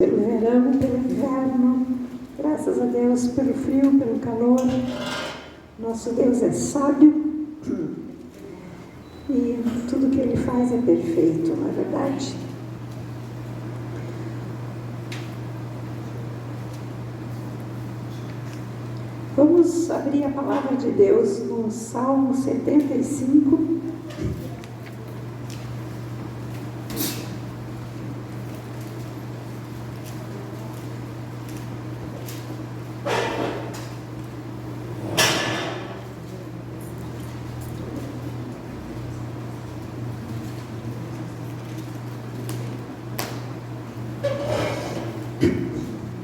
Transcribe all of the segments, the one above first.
Pelo verão, pelo inverno, graças a Deus pelo frio, pelo calor. Nosso Deus é sábio e tudo que Ele faz é perfeito, não é verdade? Vamos abrir a palavra de Deus no Salmo 75.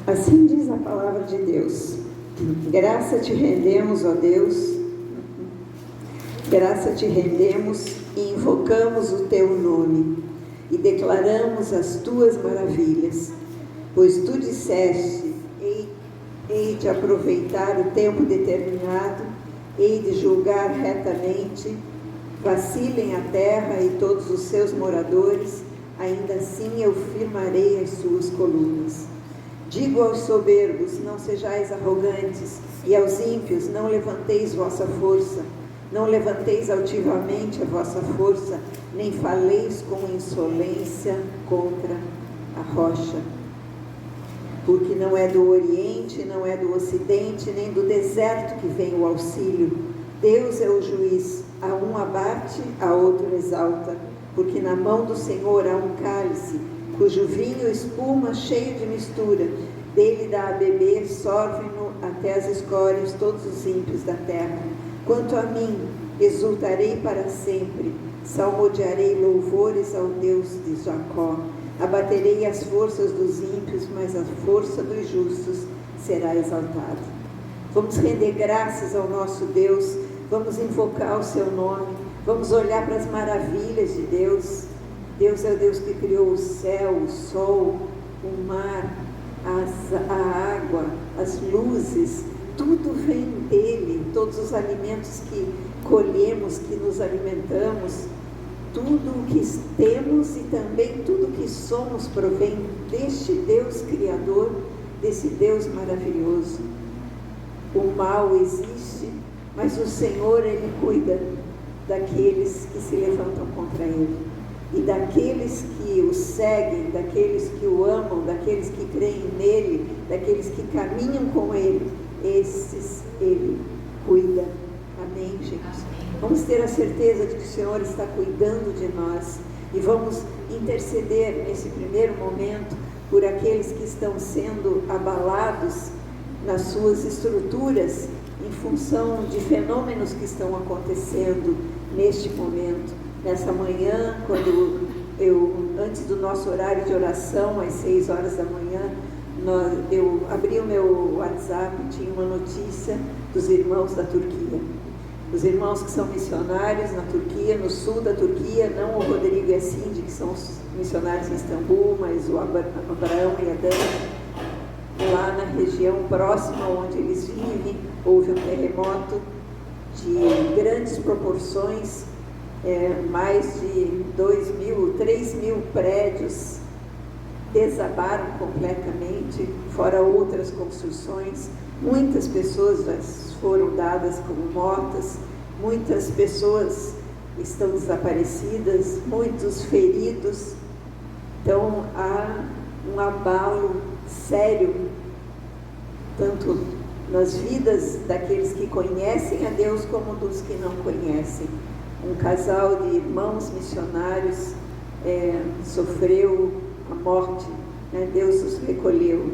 Assim diz a palavra de Deus: graça te rendemos, ó Deus, graça te rendemos e invocamos o teu nome e declaramos as tuas maravilhas, pois tu disseste: hei de aproveitar o tempo determinado, hei de julgar retamente, vacilem a terra e todos os seus moradores, ainda assim eu firmarei as suas colunas. Digo aos soberbos: não sejais arrogantes, e aos ímpios: não levanteis vossa força. Não levanteis altivamente a vossa força, nem faleis com insolência contra a rocha. Porque não é do Oriente, não é do Ocidente, nem do deserto que vem o auxílio. Deus é o juiz, a um abate, a outro exalta. Porque na mão do Senhor há um cálice, cujo vinho espuma cheio de mistura, dele dá a beber, sorvem-no até as escórias todos os ímpios da terra. Quanto a mim, exultarei para sempre, salmodiarei louvores ao Deus de Jacó. Abaterei as forças dos ímpios, mas a força dos justos será exaltada. Vamos render graças ao nosso Deus, vamos invocar o seu nome, vamos olhar para as maravilhas de Deus. Deus é o Deus que criou o céu, o sol, o mar, a água, as luzes, tudo vem dele. Todos os alimentos que colhemos, que nos alimentamos, tudo o que temos e também tudo o que somos provém deste Deus Criador, desse Deus maravilhoso. O mal existe, mas o Senhor, Ele cuida daqueles que se levantam contra Ele. E daqueles que o seguem, daqueles que o amam, daqueles que creem nele, daqueles que caminham com ele, esses ele cuida. Amém, gente? Amém. Vamos ter a certeza de que o Senhor está cuidando de nós e vamos interceder nesse primeiro momento por aqueles que estão sendo abalados nas suas estruturas em função de fenômenos que estão acontecendo neste momento. Nessa manhã, quando antes do nosso horário de oração, às 6 horas da manhã, eu abri o meu WhatsApp e tinha uma notícia dos irmãos da Turquia. Os irmãos que são missionários na Turquia, no sul da Turquia, não o Rodrigo e a Cindy, que são os missionários em Istambul, mas o Abraão e a Dani, lá na região próxima onde eles vivem, houve um terremoto de grandes proporções. Mais de 2.000, 3.000 prédios desabaram completamente, fora outras construções. Muitas pessoas já foram dadas como mortas, muitas pessoas estão desaparecidas, muitos feridos. Então há um abalo sério, tanto nas vidas daqueles que conhecem a Deus como dos que não conhecem. Um casal de irmãos missionários sofreu a morte, né? Deus os recolheu,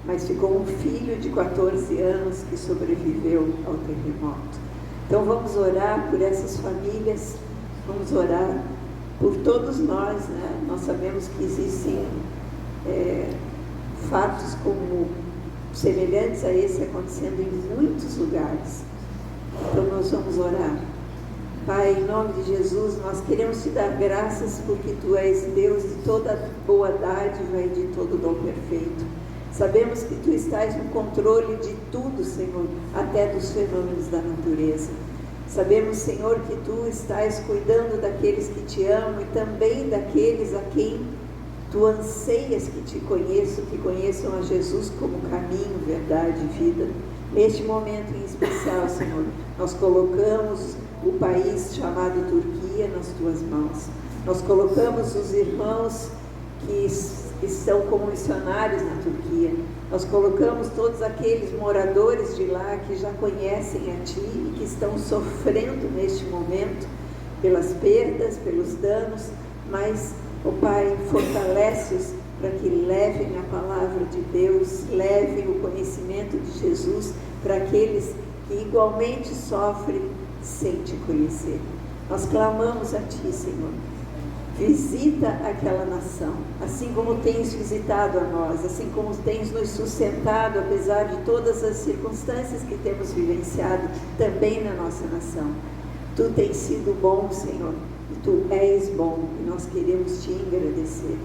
mas ficou um filho de 14 anos que sobreviveu ao terremoto. Então vamos orar por essas famílias, vamos orar por todos nós, né? Nós sabemos que existem fatos como semelhantes a esse acontecendo em muitos lugares. Então nós vamos orar. Pai, em nome de Jesus, nós queremos te dar graças porque Tu és Deus de toda boa dádiva e de todo dom perfeito. Sabemos que Tu estás no controle de tudo, Senhor, até dos fenômenos da natureza. Sabemos, Senhor, que Tu estás cuidando daqueles que Te amam e também daqueles a quem Tu anseias que te conheçam, que conheçam a Jesus como caminho, verdade e vida. Neste momento em especial, Senhor, nós colocamos o país chamado Turquia nas tuas mãos. Nós colocamos os irmãos que estão como missionários na Turquia. Nós colocamos todos aqueles moradores de lá que já conhecem a Ti e que estão sofrendo neste momento pelas perdas, pelos danos, mas, ó Pai, fortalece-os para que levem a palavra de Deus, levem o conhecimento de Jesus para aqueles que igualmente sofrem sem Te conhecer. Nós clamamos a Ti, Senhor. Visita aquela nação, assim como tens visitado a nós, assim como tens nos sustentado, apesar de todas as circunstâncias que temos vivenciado também na nossa nação. Tu tens sido bom, Senhor, e Tu és bom, e nós queremos Te agradecer.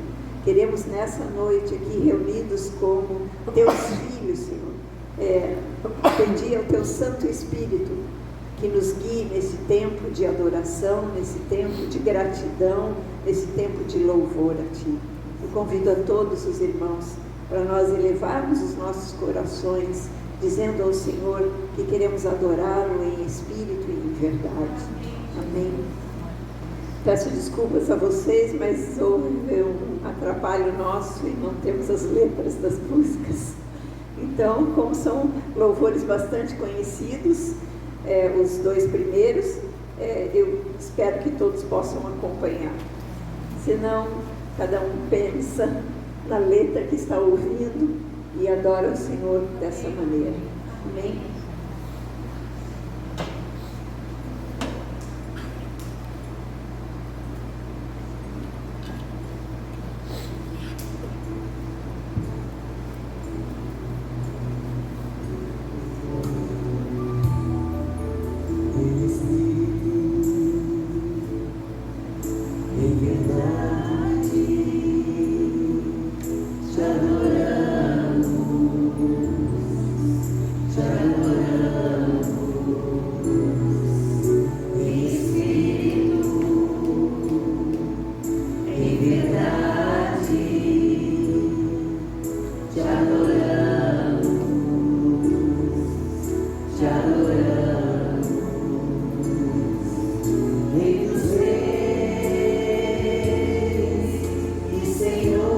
Queremos nessa noite aqui reunidos como Teus filhos, Senhor, pedir ao Teu Santo Espírito que nos guie nesse tempo de adoração, nesse tempo de gratidão, nesse tempo de louvor a Ti. Eu convido a todos os irmãos para nós elevarmos os nossos corações, dizendo ao Senhor que queremos adorá-lo em espírito e em verdade. Amém. Peço desculpas a vocês, mas houve um atrapalho nosso e não temos as letras das músicas. Então, como são louvores bastante conhecidos, os dois primeiros, eu espero que todos possam acompanhar. Senão, cada um pensa na letra que está ouvindo e adora o Senhor dessa maneira. Amém? Senhor.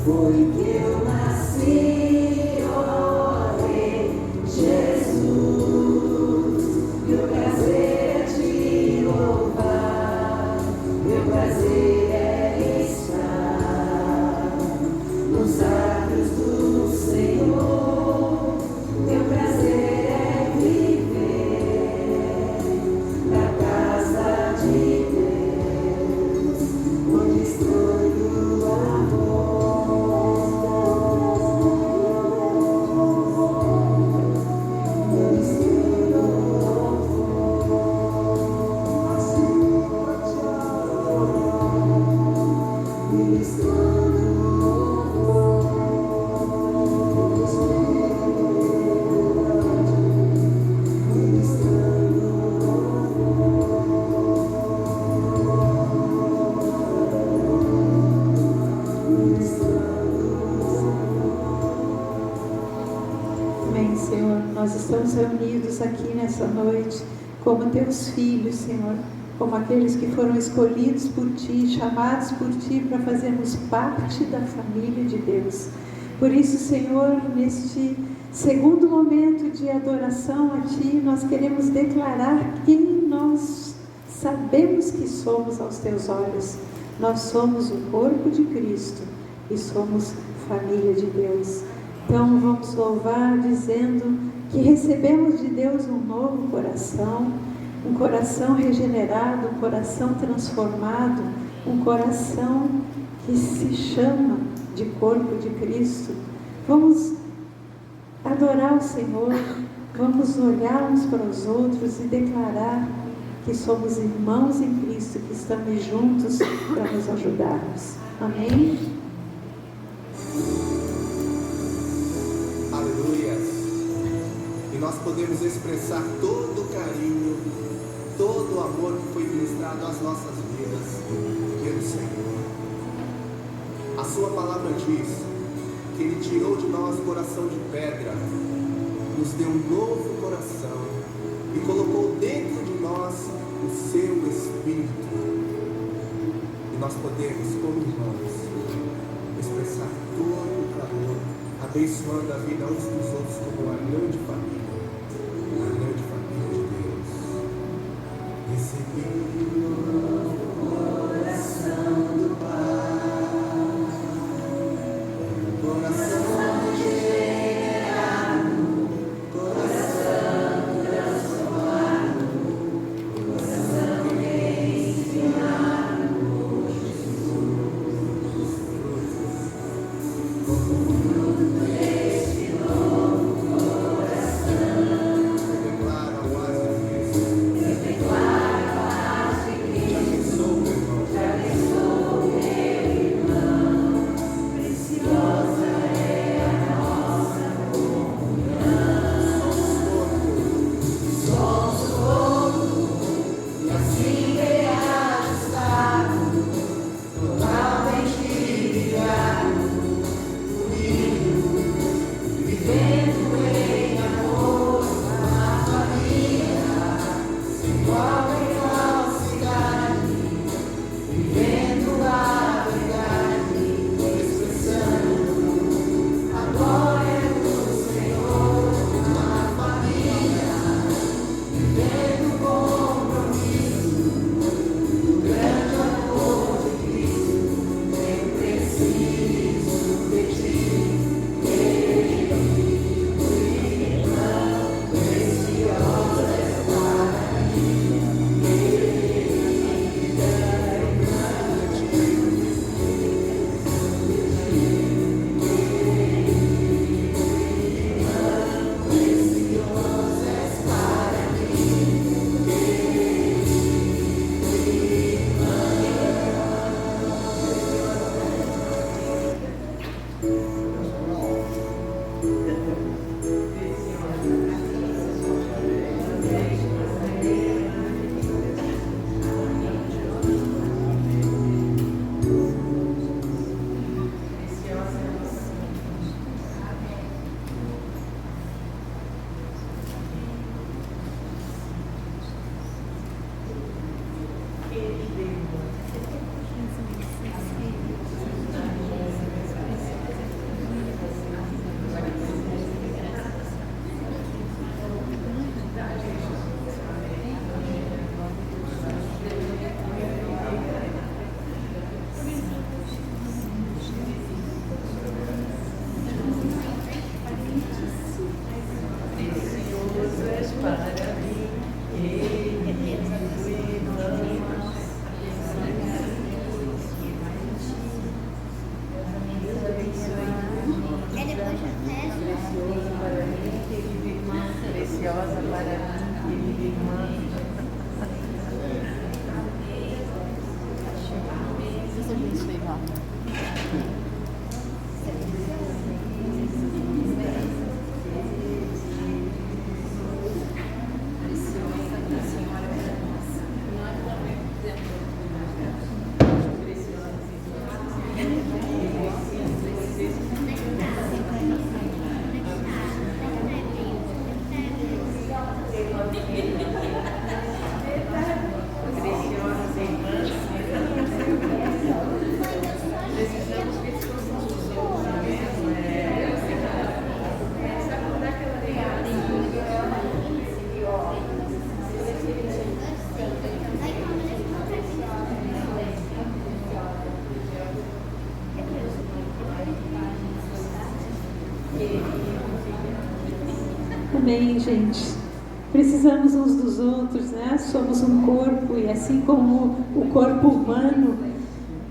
foi que eu nasci, ó Rei Jesus. Meu prazer é te louvar, meu prazer é estar nos atos do Senhor, meu prazer é viver na casa de Deus, onde estou no amor, onde estou no louvor, ministrando Amém, Senhor. Nós estamos reunidos aqui nessa noite como teus filhos, Senhor, como aqueles que foram escolhidos por Ti, chamados por Ti para fazermos parte da família de Deus. Por isso, Senhor, neste segundo momento de adoração a Ti, nós queremos declarar quem nós sabemos que somos aos Teus olhos. Nós somos o corpo de Cristo e somos família de Deus. Então vamos louvar dizendo que recebemos de Deus um novo coração, um coração regenerado, um coração transformado, um coração que se chama de corpo de Cristo. Vamos adorar o Senhor, vamos olhar uns para os outros e declarar que somos irmãos em Cristo, que estamos juntos para nos ajudarmos. Amém? E nós podemos expressar todo o carinho, todo o amor que foi ministrado às nossas vidas pelo Senhor. A sua palavra diz que Ele tirou de nós coração de pedra, nos deu um novo coração e colocou dentro de nós o seu Espírito. E nós podemos, como irmãos, expressar todo o calor, abençoando a vida uns dos outros como uma grande família. A grande família de Deus. Recebi o coração do Pai, coração regenerado, coração transformado, coração ensinado por Jesus. Como fruto deste novo coração. Amém, gente. Precisamos uns dos outros, né? Somos um corpo e assim como o corpo humano,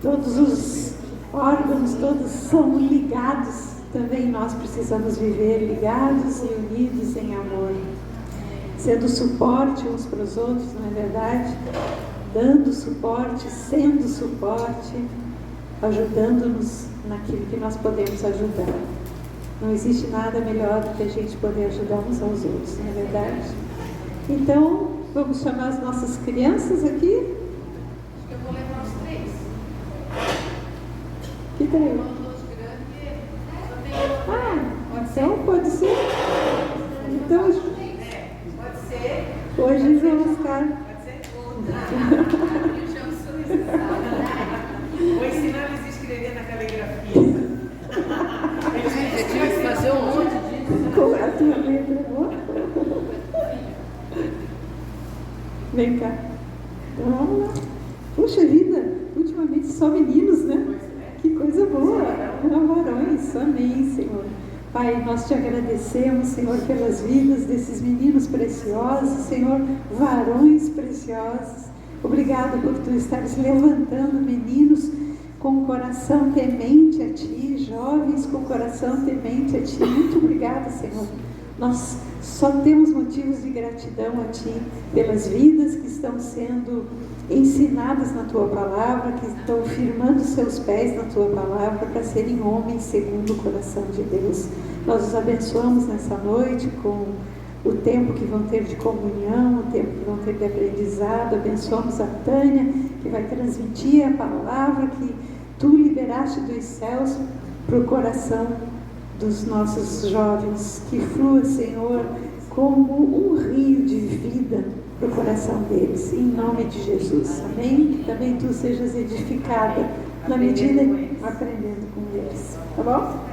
todos os órgãos, todos são ligados, também nós precisamos viver ligados e unidos em amor, sendo suporte uns para os outros, não é verdade? Dando suporte, sendo suporte, ajudando-nos naquilo que nós podemos ajudar. Não existe nada melhor do que a gente poder ajudar uns aos outros, não é verdade? Então, vamos chamar as nossas crianças aqui. Eu vou levar os 3. Que três? Então pode ser. Então, Pode ser. hoje vamos ficar. Pode ser? Vou ensinar eles a escrever na caligrafia. Eles tinham que fazer um monte disso. Com a tua letra boa. Vem cá. Então vamos lá. Puxa vida, ultimamente só meninos, né? Que coisa boa. Não varões. Amém, Senhor. Pai, nós te agradecemos, Senhor, pelas vidas desses meninos preciosos, Senhor, varões preciosos. Obrigado por tu estares levantando meninos com o coração temente a ti, jovens com o coração temente a ti. Muito obrigada, Senhor. Nós só temos motivos de gratidão a ti pelas vidas que estão sendo ensinadas na tua palavra, que estão firmando seus pés na tua palavra para serem homens segundo o coração de Deus. Nós os abençoamos nessa noite com o tempo que vão ter de comunhão, o tempo que vão ter de aprendizado. Abençoamos a Tânia, que vai transmitir a palavra que tu liberaste dos céus para o coração dos nossos jovens, que flua, Senhor, como um rio de vida para o coração deles, em nome de Jesus, amém? Que também tu sejas edificada na medida aprendendo com eles, tá bom?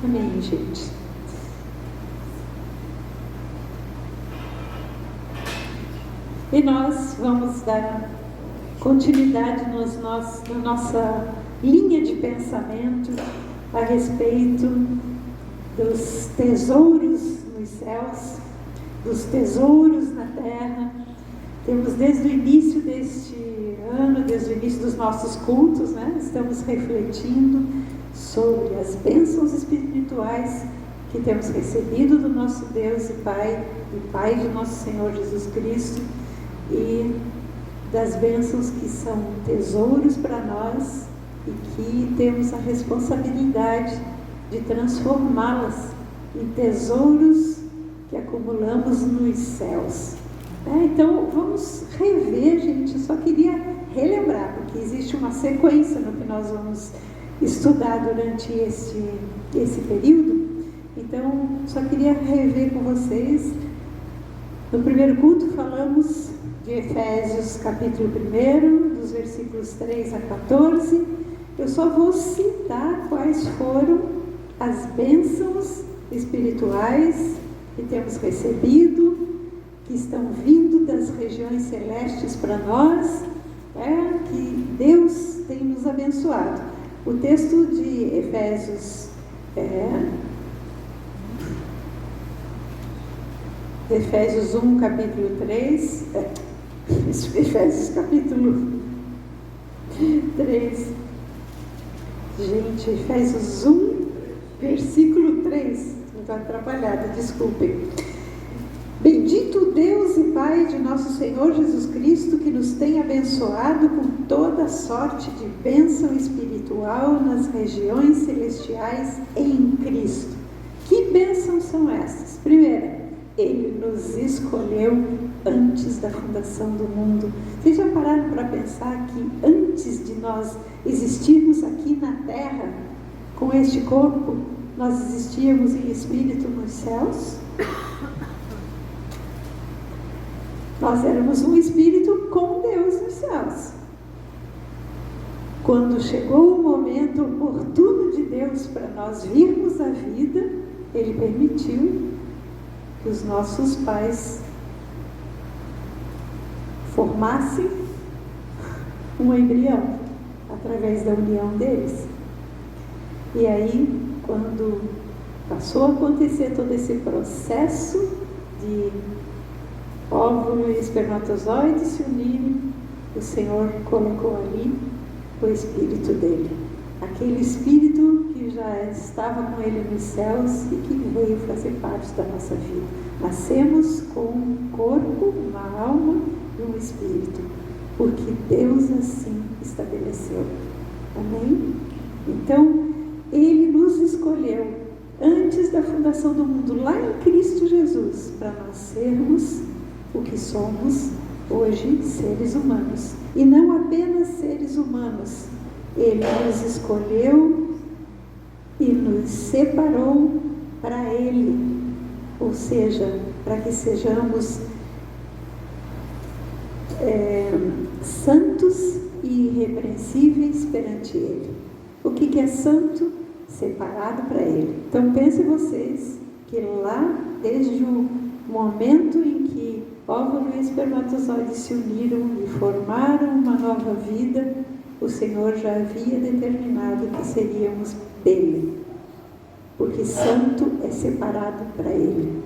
Amém, gente. E nós vamos dar continuidade na nossa linha de pensamento a respeito dos tesouros nos céus, dos tesouros na terra. Temos desde o início deste ano, desde o início dos nossos cultos, né? Estamos refletindo sobre as bênçãos espirituais que temos recebido do nosso Deus e Pai de nosso Senhor Jesus Cristo, e das bênçãos que são tesouros para nós e que temos a responsabilidade de transformá-las em tesouros que acumulamos nos céus. Então vamos rever, gente. Eu só queria relembrar, porque existe uma sequência no que nós vamos estudar durante esse período. Então só queria rever com vocês. No primeiro culto falamos de Efésios capítulo 1, dos versículos 3 a 14. Eu só vou citar quais foram as bênçãos espirituais que temos recebido, que estão vindo das regiões celestes para nós, que Deus tem nos abençoado. O texto de Efésios, Efésios 1, capítulo 3, Efésios capítulo 3, gente, Efésios 1, versículo 3, estou atrapalhada, desculpem. Bendito Deus Pai de nosso Senhor Jesus Cristo, que nos tem abençoado com toda sorte de bênção espiritual nas regiões celestiais em Cristo. Que bênçãos são essas? Primeira, Ele nos escolheu antes da fundação do mundo. Vocês já pararam para pensar que antes de nós existirmos aqui na Terra, com este corpo, nós existíamos em espírito nos céus? Nós éramos um espírito com Deus nos céus. Quando chegou o momento oportuno de Deus para nós virmos à vida, Ele permitiu que os nossos pais formassem um embrião através da união deles. E aí, quando passou a acontecer todo esse processo de óvulo e espermatozoide se unirem, o Senhor colocou ali o Espírito dele. Aquele Espírito que já estava com Ele nos céus e que veio fazer parte da nossa vida. Nascemos com um corpo, uma alma e um Espírito, porque Deus assim estabeleceu. Amém? Então, Ele nos escolheu antes da fundação do mundo, lá em Cristo Jesus, para nós sermos o que somos hoje, seres humanos. E não apenas seres humanos, Ele nos escolheu e nos separou para Ele, ou seja, para que sejamos santos e irrepreensíveis perante Ele. O que é santo? Separado para Ele. Então pensem vocês que lá, desde o momento em que óvulo e espermatozoide se uniram e formaram uma nova vida, o Senhor já havia determinado que seríamos dele, porque santo é separado para Ele.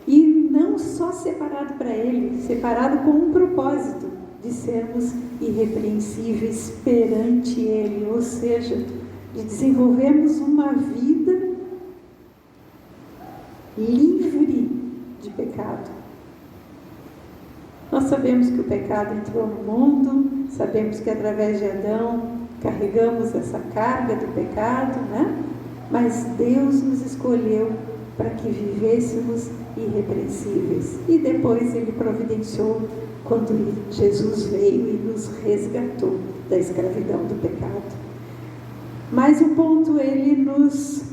E não só separado para Ele, separado com um propósito de sermos irrepreensíveis perante Ele, ou seja, de desenvolvermos uma vida livre de pecado. Nós sabemos que o pecado entrou no mundo, sabemos que através de Adão carregamos essa carga do pecado, né? Mas Deus nos escolheu para que vivêssemos irrepreensíveis. E depois Ele providenciou quando Jesus veio e nos resgatou da escravidão do pecado. Mais um ponto, Ele nos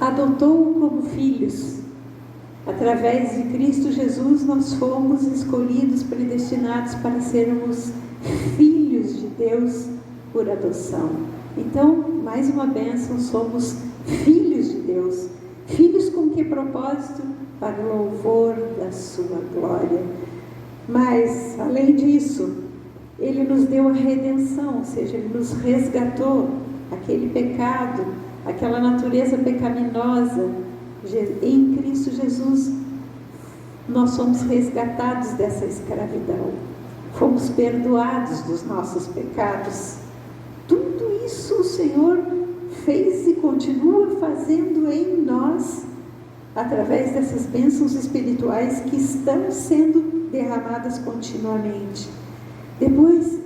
adotou como filhos. Através de Cristo Jesus, nós fomos escolhidos, predestinados para sermos filhos de Deus por adoção. Então, mais uma bênção, somos filhos de Deus. Filhos com que propósito? Para o louvor da sua glória. Mas, além disso, Ele nos deu a redenção, ou seja, Ele nos resgatou aquele pecado, aquela natureza pecaminosa. Em Cristo Jesus, nós somos resgatados dessa escravidão. Fomos perdoados dos nossos pecados. Tudo isso o Senhor fez e continua fazendo em nós, através dessas bênçãos espirituais que estão sendo derramadas continuamente. Depois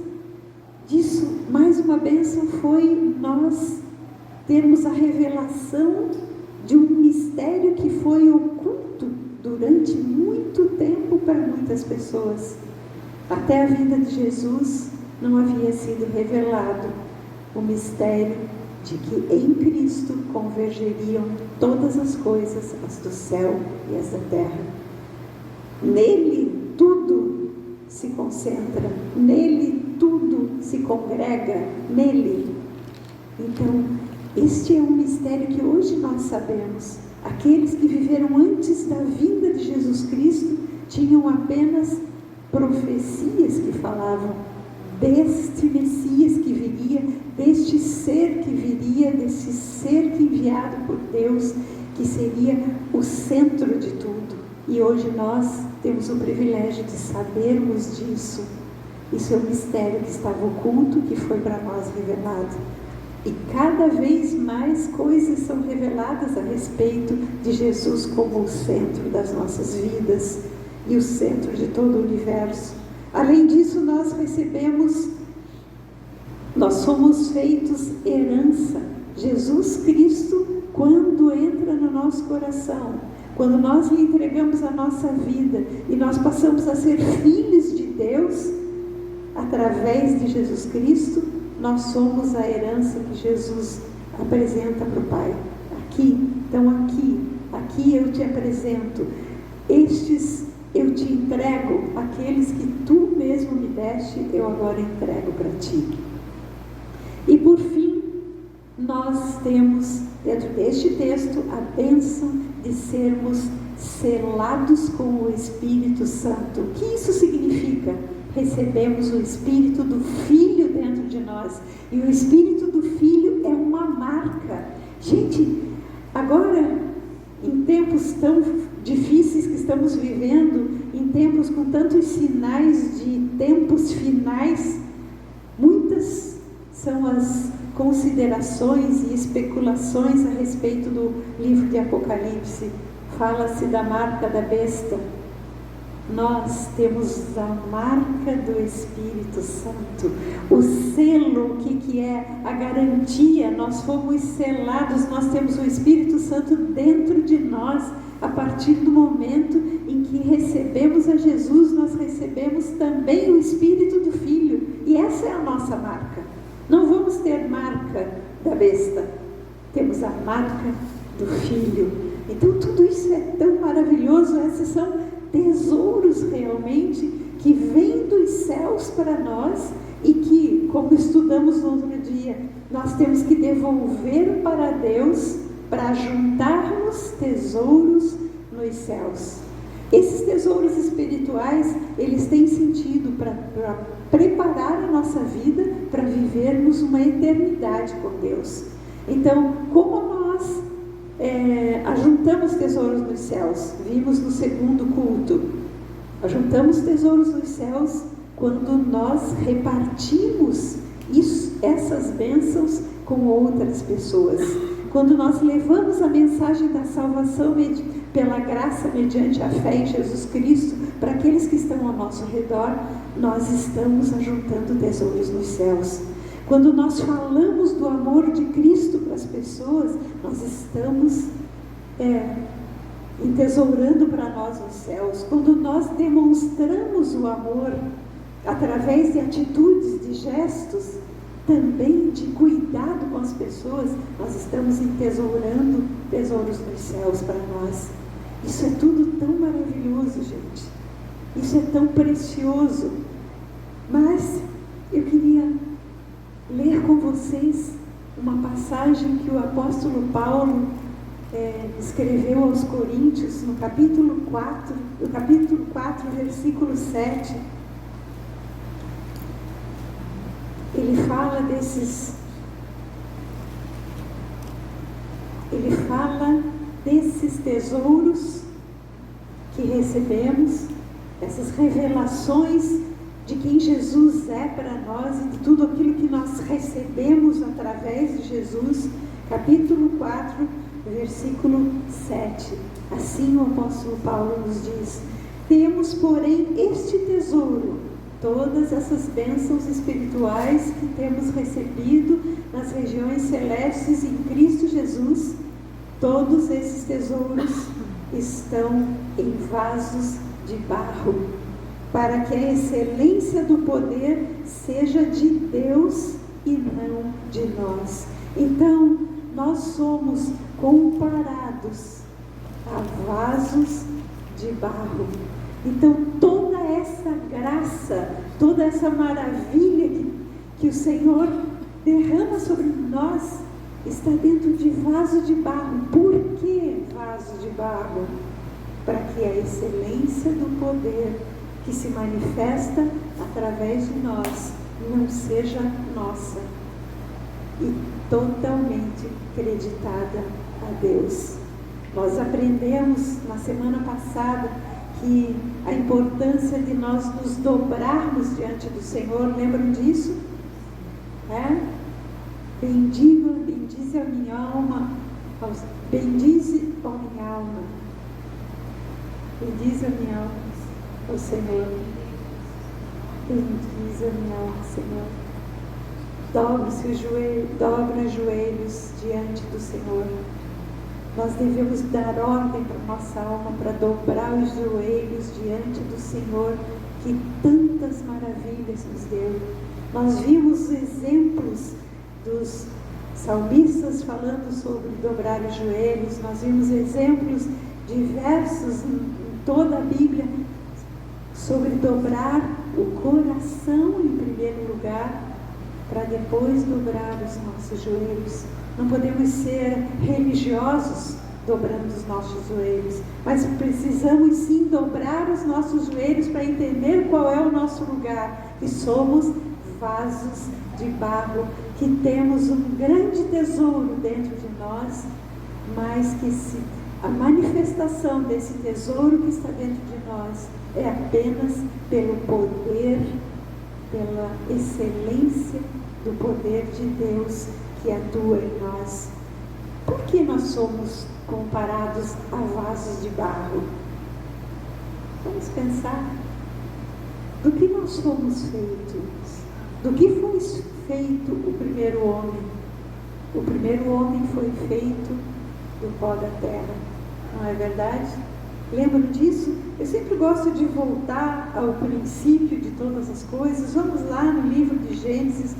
disso, mais uma bênção foi nós termos a revelação de um mistério que foi oculto durante muito tempo para muitas pessoas. Até a vida de Jesus não havia sido revelado o mistério de que em Cristo convergeriam todas as coisas, as do céu e as da terra. Nele tudo se concentra, nele tudo se congrega, nele. Então, este é um mistério que hoje nós sabemos. Aqueles que viveram antes da vinda de Jesus Cristo tinham apenas profecias que falavam deste Messias que viria, deste ser que viria, desse ser que enviado por Deus, que seria o centro de tudo. E hoje nós temos o privilégio de sabermos disso. Isso é um mistério que estava oculto, que foi para nós revelado. E cada vez mais coisas são reveladas a respeito de Jesus como o centro das nossas vidas e o centro de todo o universo. Além disso, nós somos feitos herança. Jesus Cristo, quando entra no nosso coração, quando nós lhe entregamos a nossa vida e nós passamos a ser filhos de Deus, através de Jesus Cristo, nós somos a herança que Jesus apresenta para o Pai. Aqui eu te apresento, estes eu te entrego, aqueles que tu mesmo me deste, eu agora entrego para ti. E por fim, nós temos dentro deste texto a bênção de sermos selados com o Espírito Santo. O que isso significa? Recebemos o Espírito do Filho dentro de nós. E o Espírito do Filho é uma marca. Gente, agora, em tempos tão difíceis que estamos vivendo, em tempos com tantos sinais de tempos finais, muitas são as considerações e especulações a respeito do livro de Apocalipse. Fala-se da marca da besta. Nós temos a marca do Espírito Santo, o selo. O que é? A garantia. Nós fomos selados, nós temos o Espírito Santo dentro de nós. A partir do momento em que recebemos a Jesus, nós recebemos também o Espírito do Filho, e essa é a nossa marca. Não vamos ter marca da besta, temos a marca do Filho. Então tudo isso é tão maravilhoso. Esses são tesouros realmente que vêm dos céus para nós e que, como estudamos no outro dia, nós temos que devolver para Deus para juntarmos tesouros nos céus. Esses tesouros espirituais, eles têm sentido para preparar a nossa vida para vivermos uma eternidade com Deus. Então, como nós ajuntamos tesouros nos céus? Vimos no segundo culto. Ajuntamos tesouros nos céus quando nós repartimos essas bênçãos com outras pessoas. Quando nós levamos a mensagem da salvação pela graça mediante a fé em Jesus Cristo para aqueles que estão ao nosso redor, nós estamos ajuntando tesouros nos céus. Quando nós falamos do amor de Cristo para as pessoas, nós estamos entesourando para nós os céus. Quando nós demonstramos o amor através de atitudes, de gestos, também de cuidado com as pessoas, nós estamos entesourando tesouros nos céus para nós. Isso é tudo tão maravilhoso, gente. Isso é tão precioso. Mas eu queria ler com vocês uma passagem que o apóstolo Paulo escreveu aos Coríntios, no capítulo 4, versículo 7. Ele fala desses tesouros que recebemos, essas revelações de quem Jesus é para nós e de tudo aquilo que nós recebemos através de Jesus. Capítulo 4, versículo 7. Assim o apóstolo Paulo nos diz: temos, porém, este tesouro, todas essas bênçãos espirituais que temos recebido nas regiões celestes em Cristo Jesus. Todos esses tesouros estão em vasos de barro, para que a excelência do poder seja de Deus e não de nós. Então, nós somos comparados a vasos de barro. Então, toda essa graça, toda essa maravilha que o Senhor derrama sobre nós, está dentro de vaso de barro. Por que vaso de barro? Para que a excelência do poder que se manifesta através de nós não seja nossa e totalmente creditada a Deus. Nós aprendemos na semana passada que a importância de nós nos dobrarmos diante do Senhor, lembram disso? Bendize a minha alma, bendize a minha alma, bendize a minha alma, ó Senhor, bendize a minha alma, Senhor. Dobre os joelhos diante do Senhor. Nós devemos dar ordem para a nossa alma, para dobrar os joelhos diante do Senhor, que tantas maravilhas nos deu. Nós vimos exemplos dos salmistas falando sobre dobrar os joelhos, nós vimos exemplos diversos em toda a Bíblia sobre dobrar o coração em primeiro lugar, para depois dobrar os nossos joelhos. Não podemos ser religiosos dobrando os nossos joelhos, mas precisamos sim dobrar os nossos joelhos para entender qual é o nosso lugar, que somos vasos de barro, que temos um grande tesouro dentro de nós, mas que a manifestação desse tesouro que está dentro de nós é apenas pelo poder, pela excelência do poder de Deus que atua em nós. Por que nós somos comparados a vasos de barro? Vamos pensar do que nós somos feitos, do que foi feito o primeiro homem. O primeiro homem foi feito do pó da terra, não é verdade? Lembram disso? Eu sempre gosto de voltar ao princípio de todas as coisas. Vamos lá no livro de Gênesis,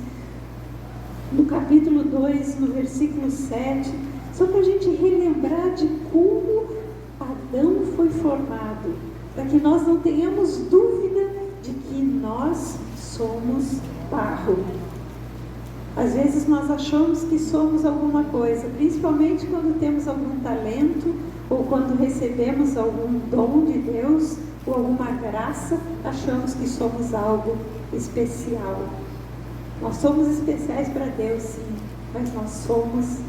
no capítulo 2, no versículo 7, só para a gente relembrar de como Adão foi formado, para que nós não tenhamos dúvida de que nós somos barro. Às vezes nós achamos que somos alguma coisa, principalmente quando temos algum talento, ou quando recebemos algum dom de Deus, ou alguma graça, achamos que somos algo especial. Nós somos especiais para Deus, sim, mas nós somos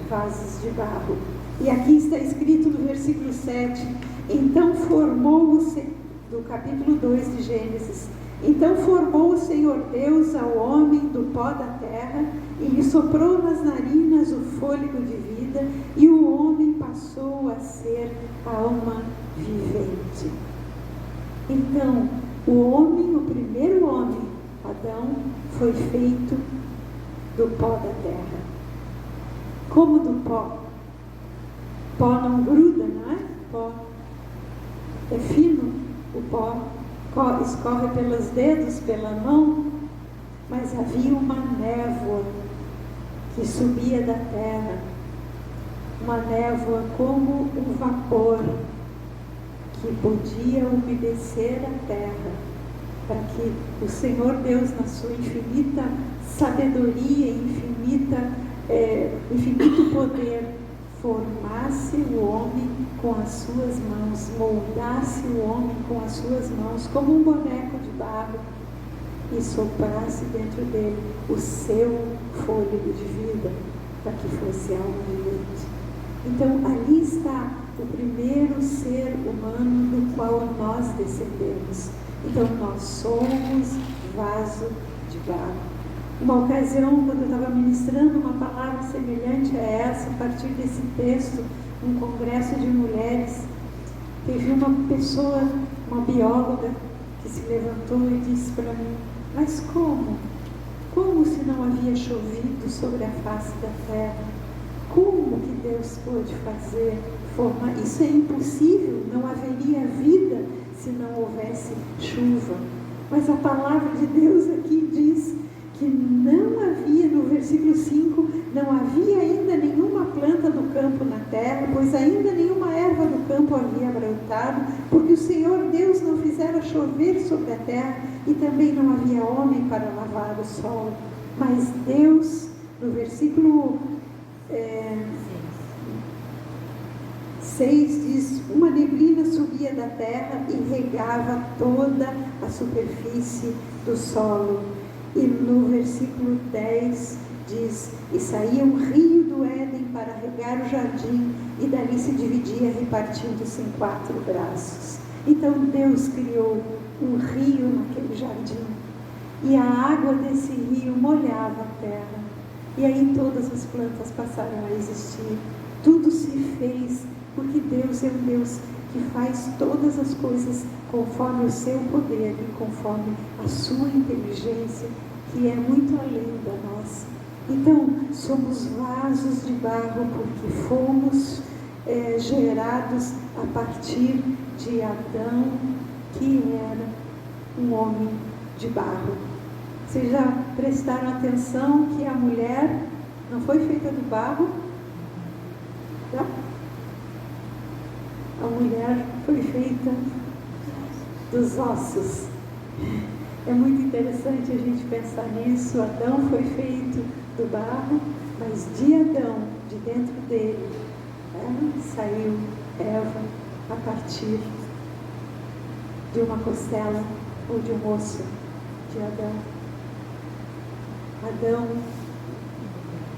vasos de barro. E aqui está escrito no versículo 7, então formou do capítulo 2 de Gênesis, então formou o Senhor Deus ao homem do pó da terra e lhe soprou nas narinas o fôlego de vida, e o homem passou a ser alma vivente. Então, o homem, o primeiro homem, Adão, foi feito do pó da terra. Como do pó? Pó não gruda, não é? Pó é fino, o pó escorre pelos dedos, pela mão, mas havia uma névoa que subia da terra, uma névoa como um vapor que podia umedecer a terra, para que o Senhor Deus, na sua infinita sabedoria, infinito poder, formasse o homem com as suas mãos, moldasse o homem com as suas mãos, como um boneco de barro, e soprasse dentro dele o seu fôlego de vida, para que fosse alma vivente. Então, ali está o primeiro ser humano do qual nós descendemos. Então, nós somos vaso de barro. Uma ocasião, quando eu estava ministrando uma palavra semelhante a essa, a partir desse texto, um congresso de mulheres, teve uma pessoa, uma bióloga, que se levantou e disse para mim: mas como? Como se não havia chovido sobre a face da terra? Como que Deus pôde fazer, formar? Isso é impossível, não haveria vida se não houvesse chuva. Mas a palavra de Deus aqui diz que não havia, no versículo 5, não havia ainda nenhuma planta do campo na terra, pois ainda nenhuma erva do campo havia brotado, porque o Senhor Deus não fizera chover sobre a terra, e também não havia homem para lavar o solo. Mas Deus, no versículo 6 diz: uma neblina subia da terra e regava toda a superfície do solo. E no versículo 10 diz: e saía um rio do Éden para regar o jardim, e dali se dividia, repartindo-se em 4 braços. Então Deus criou um rio naquele jardim, e a água desse rio molhava a terra. E aí todas as plantas passaram a existir. Tudo se fez porque Deus é um Deus que faz todas as coisas conforme o seu poder e conforme a sua inteligência, que é muito além da nossa. Então, somos vasos de barro porque fomos gerados a partir de Adão, que era um homem de barro. Vocês já prestaram atenção que a mulher não foi feita do barro? Não? A mulher foi feita dos ossos. É muito interessante a gente pensar nisso. Adão foi feito do barro, mas de Adão, de dentro dele, saiu Eva a partir de uma costela ou de um osso de Adão. Adão,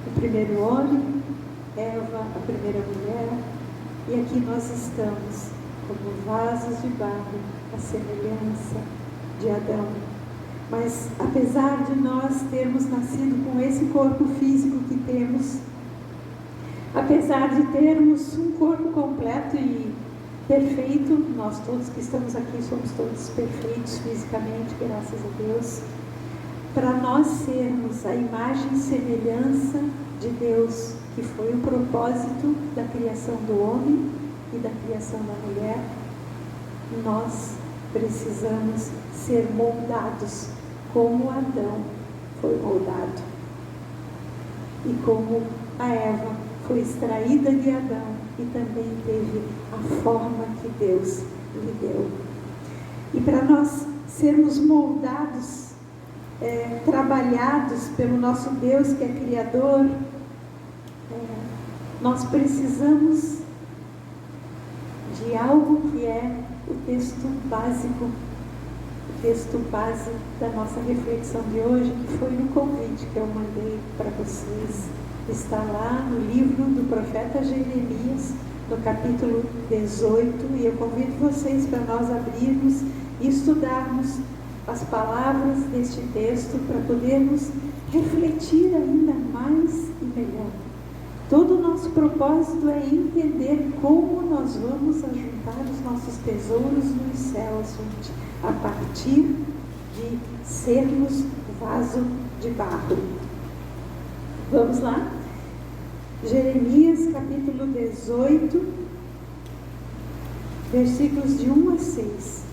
o primeiro homem, Eva, a primeira mulher, e aqui nós estamos como vasos de barro, a semelhança de Adão. Mas apesar de nós termos nascido com esse corpo físico que temos, apesar de termos um corpo completo e perfeito, nós todos que estamos aqui somos todos perfeitos fisicamente, graças a Deus. Para nós sermos a imagem e semelhança de Deus, que foi o propósito da criação do homem e da criação da mulher, nós precisamos ser moldados como Adão foi moldado e como a Eva foi extraída de Adão e também teve a forma que Deus lhe deu. E para nós sermos moldados, trabalhados pelo nosso Deus que é Criador, nós precisamos de algo que é o texto básico, o texto base da nossa reflexão de hoje, que foi no convite que eu mandei para vocês. Está lá no livro do profeta Jeremias, no capítulo 18, e eu convido vocês para nós abrirmos e estudarmos as palavras deste texto para podermos refletir ainda mais e melhor. Todo o nosso propósito é entender como nós vamos ajuntar os nossos tesouros nos céus, gente, a partir de sermos vaso de barro. Vamos lá? Jeremias capítulo 18, versículos de 1 a 6.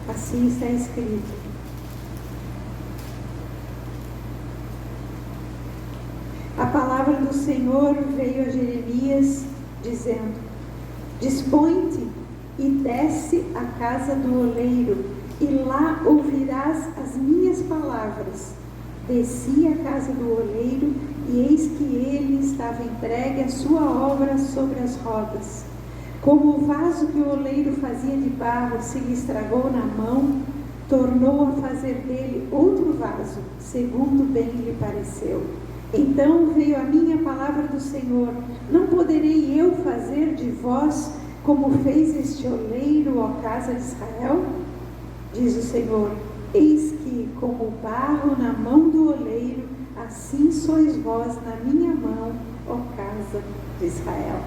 Assim está escrito: a palavra do Senhor veio a Jeremias, dizendo: dispõe-te e desce à casa do oleiro, e lá ouvirás as minhas palavras. Desci à casa do oleiro, e eis que ele estava entregue à sua obra sobre as rodas. Como o vaso que o oleiro fazia de barro se lhe estragou na mão, tornou a fazer dele outro vaso, segundo bem lhe pareceu. Então veio a minha palavra do Senhor: não poderei eu fazer de vós como fez este oleiro, ó casa de Israel? Diz o Senhor: eis que, como o barro na mão do oleiro, assim sois vós na minha mão, ó casa de Israel.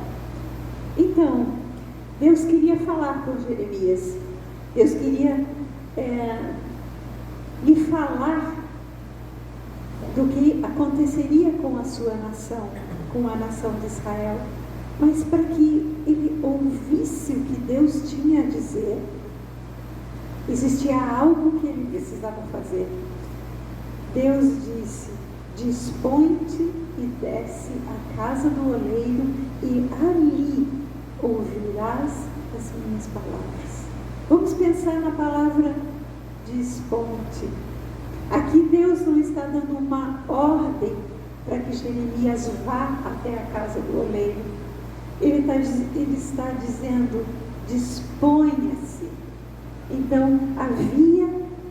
Então, Deus queria falar com Jeremias. Deus queria lhe falar do que aconteceria com a sua nação, com a nação de Israel. Mas para que ele ouvisse o que Deus tinha a dizer, existia algo que ele precisava fazer. Deus disse: dispõe-te e desce à casa do oleiro, e ali ouvirás as minhas palavras. Vamos pensar na palavra dispõe-te. Aqui Deus não está dando uma ordem para que Jeremias vá até a casa do oleiro. Ele está dizendo: disponha-se. Então havia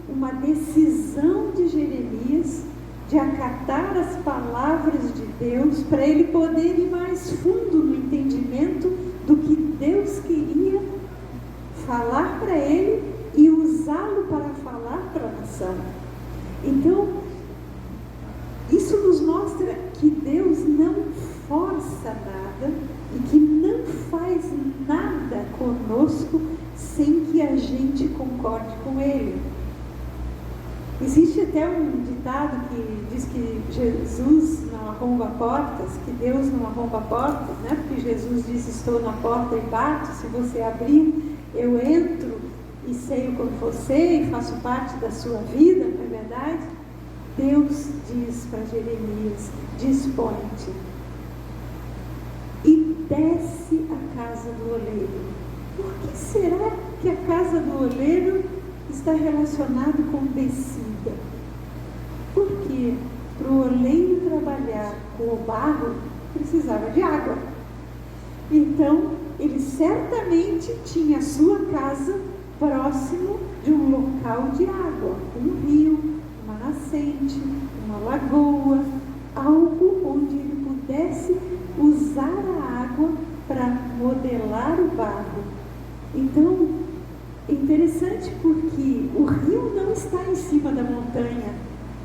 uma decisão de Jeremias de acatar as palavras de Deus para ele poder ir mais fundo no entendimento do que Deus queria falar para ele e usá-lo para falar para a nação. Então, mostra que Deus não força nada e que não faz nada conosco sem que a gente concorde com Ele. Existe até um ditado que diz que Jesus não arromba portas, que Deus não arromba portas, né? Porque Jesus disse: estou na porta e bato, se você abrir, eu entro e ceio com você e faço parte da sua vida, não é verdade? Deus diz para Jeremias: dispõe-te e desce à casa do oleiro. Por que será que a casa do oleiro está relacionado com descida? Porque para o oleiro trabalhar com o barro, precisava de água. Então, ele certamente tinha a sua casa próximo de um local de água, um rio, uma nascente, uma lagoa, algo onde ele pudesse usar a água para modelar o barro. Então, é interessante porque o rio não está em cima da montanha,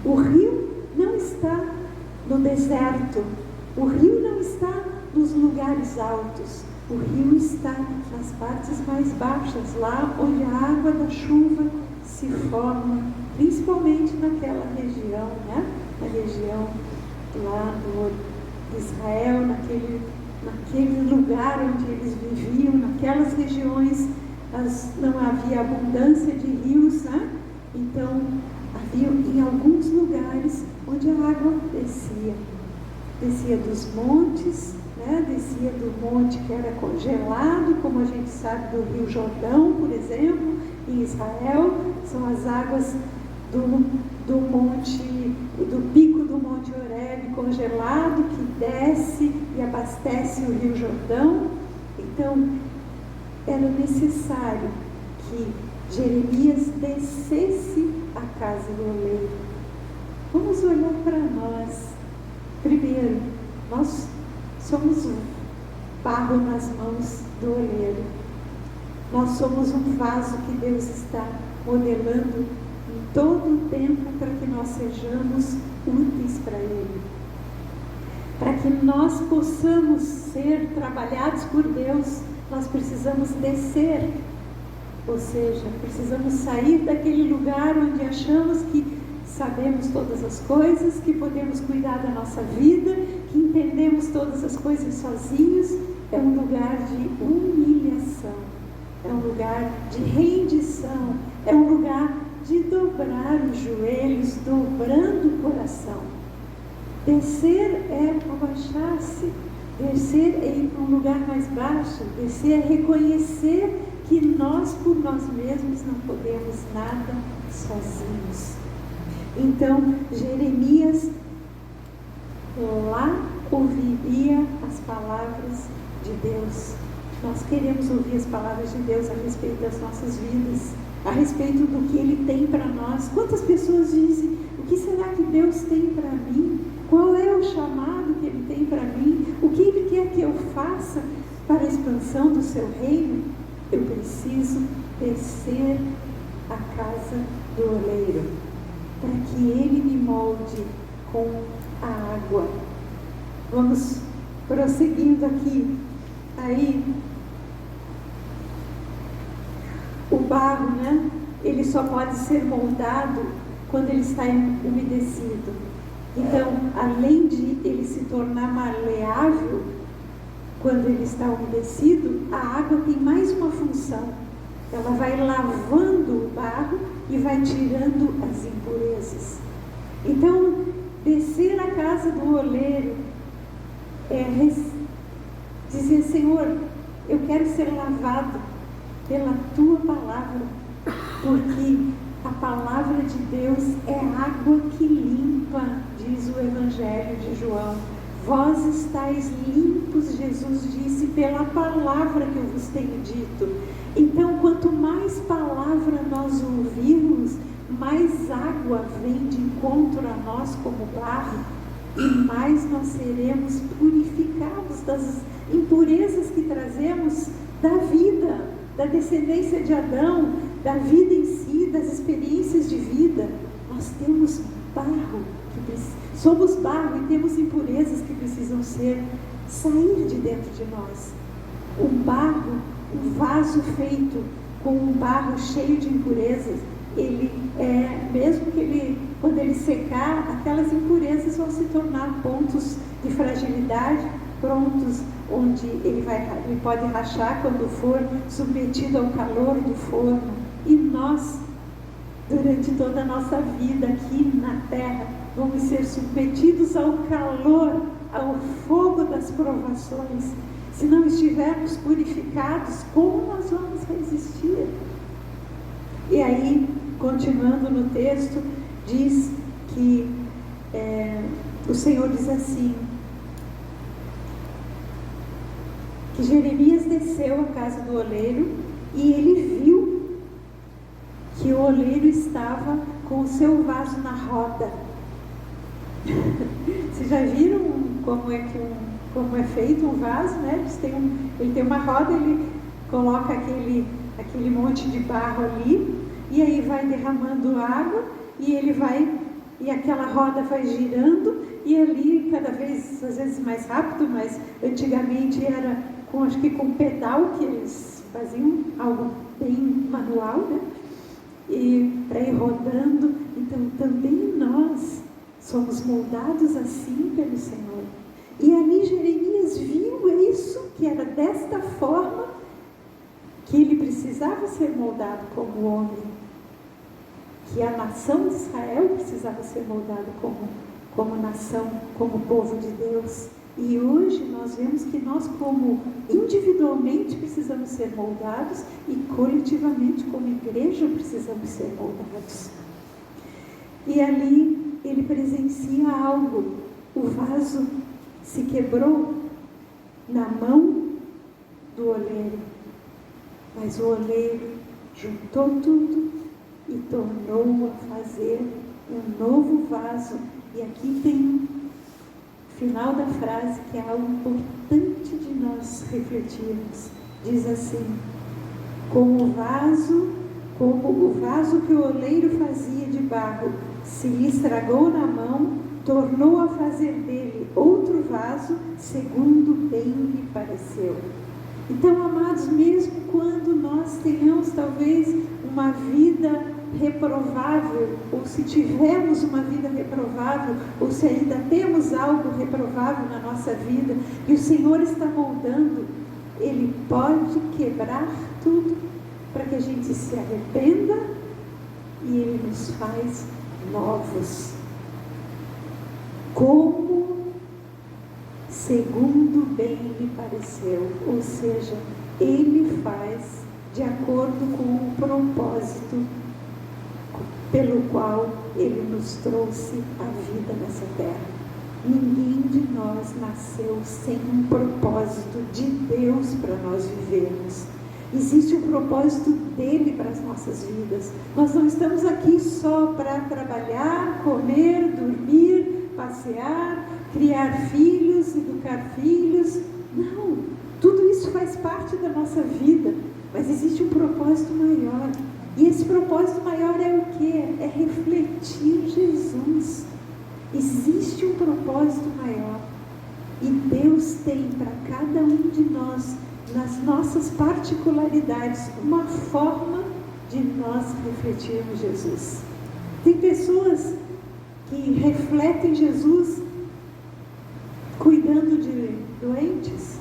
o rio não está no deserto, o rio não está nos lugares altos, o rio está nas partes mais baixas, lá onde a água da chuva se forma, principalmente naquela região, né? Na região lá de Israel, naquele lugar onde eles viviam, naquelas regiões não havia abundância de rios, né? Então havia em alguns lugares onde a água descia dos montes, né? Descia do monte que era congelado, como a gente sabe do Rio Jordão, por exemplo, em Israel, são as águas do monte, do pico do Monte Horebe congelado, que desce e abastece o Rio Jordão. Então, era necessário que Jeremias descesse à casa do oleiro. Vamos olhar para nós. Primeiro, nós somos um barro nas mãos do oleiro. Nós somos um vaso que Deus está modelando em todo o tempo para que nós sejamos úteis para Ele. Para que nós possamos ser trabalhados por Deus, nós precisamos descer, ou seja, precisamos sair daquele lugar onde achamos que sabemos todas as coisas, que podemos cuidar da nossa vida, que entendemos todas as coisas sozinhos. É um lugar de humilhação, é um lugar de rendição, é um lugar de dobrar os joelhos, dobrando o coração. Descer é abaixar-se, descer é ir para um lugar mais baixo, descer é reconhecer que nós, por nós mesmos, não podemos nada sozinhos. Então, Jeremias lá ouviria as palavras de Deus. Nós queremos ouvir as palavras de Deus a respeito das nossas vidas, a respeito do que Ele tem para nós. Quantas pessoas dizem: o que será que Deus tem para mim? Qual é o chamado que Ele tem para mim? O que Ele quer que eu faça para a expansão do Seu reino? Eu preciso descer à casa do oleiro, para que Ele me molde com a água. Vamos prosseguindo aqui. Aí, o barro, né? Ele só pode ser moldado quando ele está umedecido. Então, além de ele se tornar maleável, quando ele está umedecido, a água tem mais uma função. Ela vai lavando o barro e vai tirando as impurezas. Então, descer à casa do oleiro é dizer: Senhor, eu quero ser lavado pela Tua palavra, porque a palavra de Deus é água que limpa, diz o Evangelho de João. Vós estáis limpos, Jesus disse, pela palavra que eu vos tenho dito. Então, quanto mais palavra nós ouvirmos, mais água vem de encontro a nós como barro, e mais nós seremos purificados das impurezas que trazemos da vida, da descendência de Adão, da vida em si, das experiências de vida. Nós temos barro somos barro e temos impurezas que precisam sair de dentro de nós. Um barro, um vaso feito com um barro cheio de impurezas, ele mesmo que quando ele secar, aquelas impurezas vão se tornar pontos de fragilidade, pontos onde ele pode rachar quando for submetido ao calor do forno. E nós, durante toda a nossa vida aqui na terra, vamos ser submetidos ao calor, ao fogo das provações. Se não estivermos purificados, como nós vamos resistir? E aí, continuando no texto, diz que o Senhor diz assim, que Jeremias desceu à casa do oleiro e ele viu que o oleiro estava com o seu vaso na roda. Vocês já viram como é feito um vaso, né? Ele tem uma roda, ele coloca aquele monte de barro ali, e aí vai derramando água, e aquela roda vai girando, e ali cada vez, às vezes mais rápido, mas antigamente era acho que com pedal, que eles faziam algo bem manual, né? E para ir rodando. Então também nós somos moldados assim pelo Senhor. E ali Jeremias viu isso, que era desta forma que ele precisava ser moldado como homem, que a nação de Israel precisava ser moldada como nação, como povo de Deus. E hoje nós vemos que nós, como individualmente, precisamos ser moldados e coletivamente, como igreja, precisamos ser moldados. E ali ele presencia algo. O vaso se quebrou na mão do oleiro, mas o oleiro juntou tudo e tornou a fazer um novo vaso. E aqui tem final da frase que é algo importante de nós refletirmos. Diz assim: como o vaso que o oleiro fazia de barro se lhe estragou na mão, tornou a fazer dele outro vaso segundo bem lhe pareceu. Então, amados, mesmo quando nós tenhamos talvez uma vida reprovável, ou se tivermos uma vida reprovável, ou se ainda temos algo reprovável na nossa vida, e o Senhor está moldando, Ele pode quebrar tudo para que a gente se arrependa e Ele nos faz novos. Como segundo bem lhe pareceu, ou seja, Ele faz de acordo com o propósito pelo qual Ele nos trouxe a vida nessa terra. Ninguém de nós nasceu sem um propósito de Deus para nós vivermos. Existe um propósito dele para as nossas vidas. Nós não estamos aqui só para trabalhar, comer, dormir, passear, criar filhos, educar filhos. Não, tudo isso faz parte da nossa vida, mas existe um propósito maior. E esse propósito maior é o quê? É refletir Jesus. Existe um propósito maior. E Deus tem para cada um de nós, nas nossas particularidades, uma forma de nós refletirmos Jesus. Tem pessoas que refletem Jesus cuidando de doentes.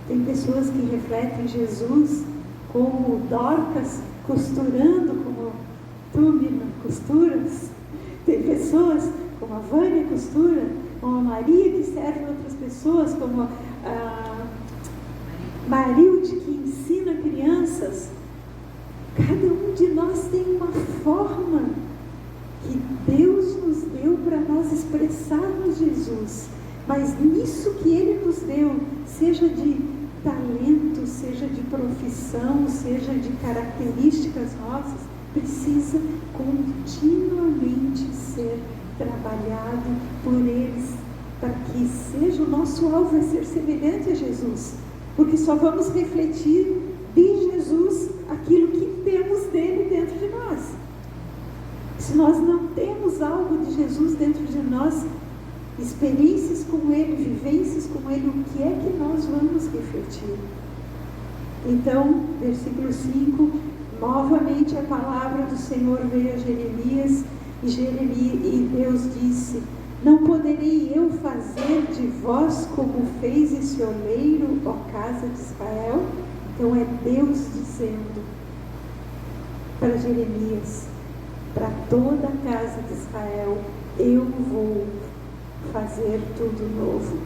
Tem pessoas que refletem Jesus como Dorcas, costurando, como tu, Mina, costuras. Tem pessoas como a Vânia costura, como a Maria que serve outras pessoas, como a Marilde que ensina crianças. Cada um de nós tem uma forma que Deus nos deu para nós expressarmos Jesus. Mas nisso que Ele nos deu, seja de talento, seja de profissão, seja de características nossas, precisa continuamente ser trabalhado por eles, para que seja o nosso alvo é ser semelhante a Jesus, porque só vamos refletir de Jesus aquilo que temos dele dentro de nós. Se nós não temos algo de Jesus dentro de nós, experiências com Ele, vivências com Ele, o que é que nós vamos refletir? Então, versículo 5, novamente a palavra do Senhor veio a Jeremias, e Deus disse: não poderei eu fazer de vós como fez esse oleiro, ó casa de Israel? Então é Deus dizendo para Jeremias, para toda a casa de Israel: eu vou fazer tudo novo.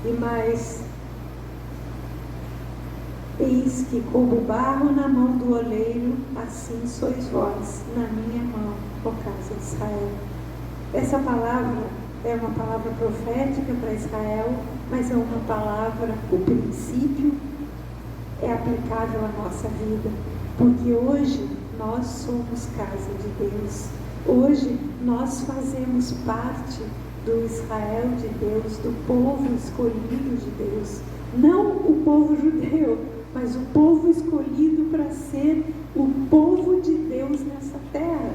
E mais, eis que como barro na mão do oleiro, assim sois vós na minha mão, ó casa de Israel. Essa palavra é uma palavra profética para Israel, mas é uma palavra, o princípio é aplicável à nossa vida, porque hoje nós somos casa de Deus. Hoje nós fazemos parte do Israel de Deus, do povo escolhido de Deus. Não o povo judeu, mas o povo escolhido para ser o povo de Deus nessa terra.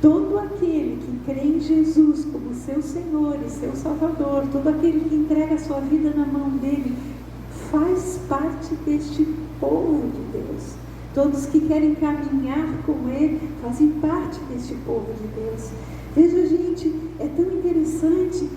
Todo aquele que crê em Jesus como seu Senhor e seu Salvador, todo aquele que entrega a sua vida na mão dele, faz parte deste povo de Deus. Todos que querem caminhar com Ele fazem parte deste povo de Deus. Veja, gente, é tão interessante,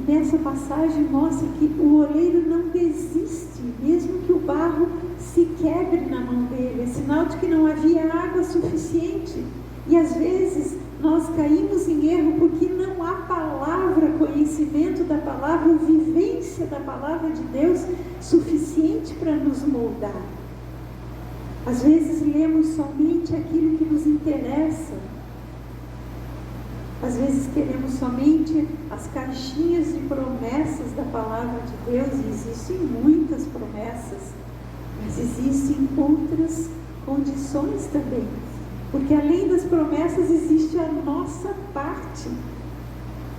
nessa passagem mostra que o oleiro não desiste, mesmo que o barro se quebre na mão dele. É sinal de que não havia água suficiente. E às vezes nós caímos em erro porque não há palavra, conhecimento da palavra, vivência da palavra de Deus suficiente para nos moldar. Às vezes lemos somente aquilo que nos interessa. Às vezes queremos somente as caixinhas de promessas da palavra de Deus, e existem muitas promessas, mas existem outras condições também. Porque além das promessas existe a nossa parte.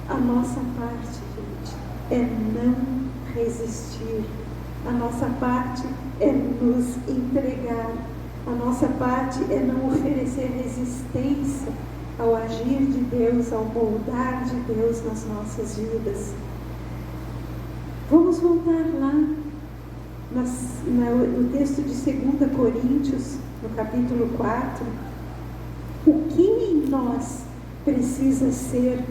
A nossa parte, gente, é não resistir. A nossa parte é nos entregar. A nossa parte é não oferecer resistência ao agir de Deus, ao moldar de Deus nas nossas vidas. Vamos voltar lá no texto de 2 Coríntios, no capítulo 4. O que em nós precisa ser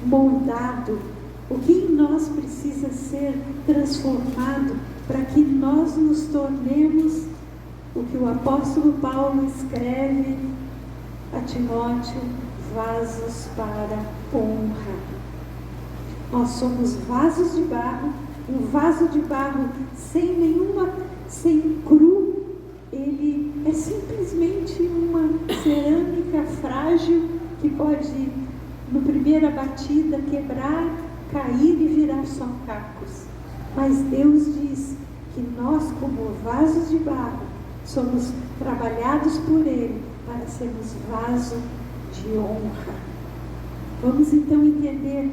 moldado? O que em nós precisa ser transformado para que nós nos tornemos o que o apóstolo Paulo escreve a Timóteo: vasos para honra. Nós somos vasos de barro. Um vaso de barro sem cru, ele é simplesmente uma cerâmica frágil que pode, na primeira batida, quebrar, cair e virar só cacos. Mas Deus diz que nós, como vasos de barro, somos trabalhados por Ele para sermos vaso de honra. Vamos então entender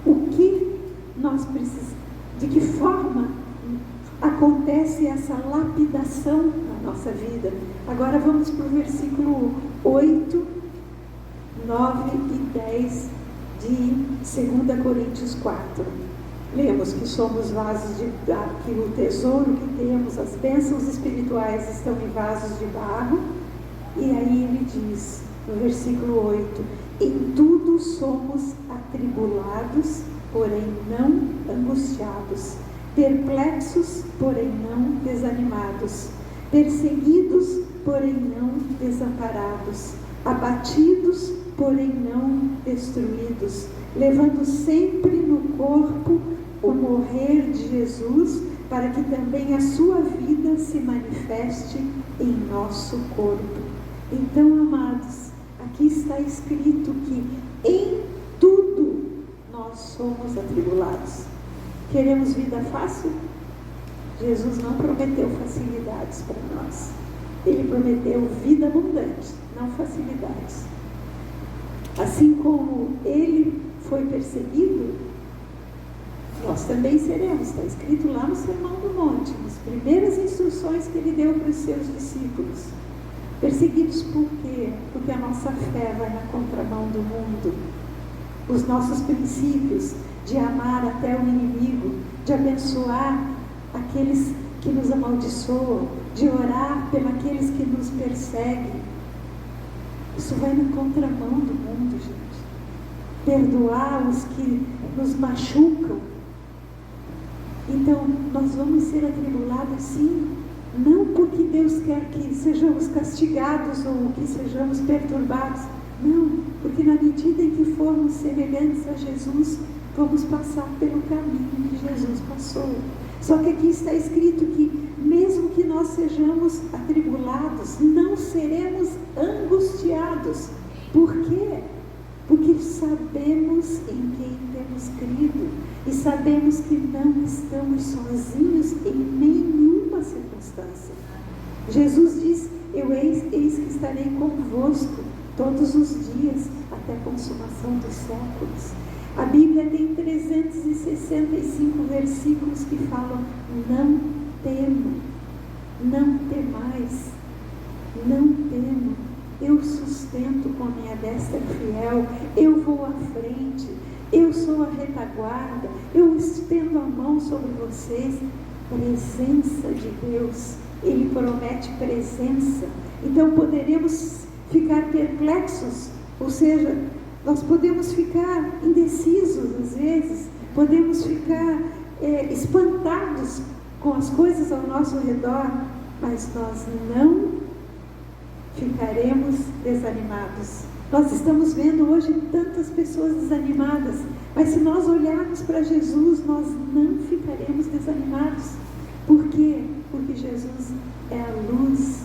o que nós precisamos, de que forma acontece essa lapidação na nossa vida. Agora vamos para o versículo 8, 9 e 10 de 2 Coríntios 4. Lemos que somos vasos de barro, que o tesouro que temos, as bênçãos espirituais estão em vasos de barro. E aí ele diz, no versículo 8: em tudo somos atribulados, porém não angustiados, perplexos, porém não desanimados, perseguidos, porém não desamparados, abatidos, porém não destruídos, levando sempre no corpo o morrer de Jesus, para que também a sua vida se manifeste em nosso corpo. Então, amados, aqui está escrito que em tudo nós somos atribulados. Queremos vida fácil? Jesus não prometeu facilidades para nós. Ele prometeu vida abundante, não facilidades. Assim como ele foi perseguido, nós também seremos. Está escrito lá no Sermão do Monte, nas primeiras instruções que ele deu para os seus discípulos. Perseguidos por quê? Porque a nossa fé vai na contramão do mundo. Os nossos princípios de amar até o inimigo, de abençoar aqueles que nos amaldiçoam, de orar pelos que nos perseguem. Isso vai na contramão do mundo, gente. Perdoar os que nos machucam. Então, nós vamos ser atribulados, sim. Não porque Deus quer que sejamos castigados ou que sejamos perturbados. Não, porque na medida em que formos semelhantes a Jesus, vamos passar pelo caminho que Jesus passou. Só que aqui está escrito que mesmo que nós sejamos atribulados, não seremos angustiados. Por quê? Porque sabemos em quem temos crido e sabemos que não estamos sozinhos em nenhuma circunstância. Jesus diz: eis que estarei convosco todos os dias até a consumação dos séculos. A Bíblia tem 365 versículos que falam: não temo, não temais, não temo, eu sustento com a minha destra fiel, eu vou à frente, eu sou a retaguarda, eu estendo a mão sobre vocês. Presença de Deus, Ele promete presença. Então poderemos ficar perplexos, ou seja, nós podemos ficar indecisos às vezes, podemos ficar espantados com as coisas ao nosso redor, mas nós não ficaremos desanimados. Nós estamos vendo hoje tantas pessoas desanimadas, mas se nós olharmos para Jesus, nós não ficaremos desanimados. Por quê? Porque Jesus é a luz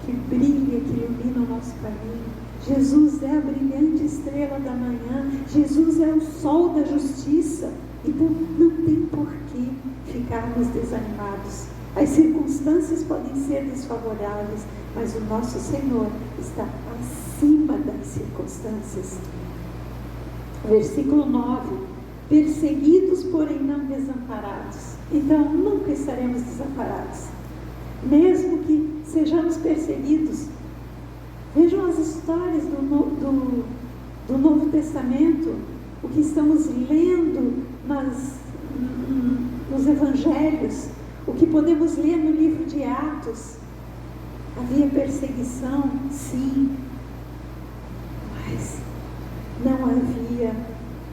que brilha, que ilumina o nosso caminho. Jesus é a brilhante estrela da manhã. Jesus é o sol da justiça. Então não tem por que ficarmos desanimados. As circunstâncias podem ser desfavoráveis, mas o nosso Senhor está acima das circunstâncias. Versículo 9: perseguidos, porém não desamparados. Então nunca estaremos desamparados, mesmo que sejamos perseguidos. Vejam as histórias do Novo Testamento, o que estamos lendo nos Evangelhos, o que podemos ler no livro de Atos. Havia perseguição, sim, mas não havia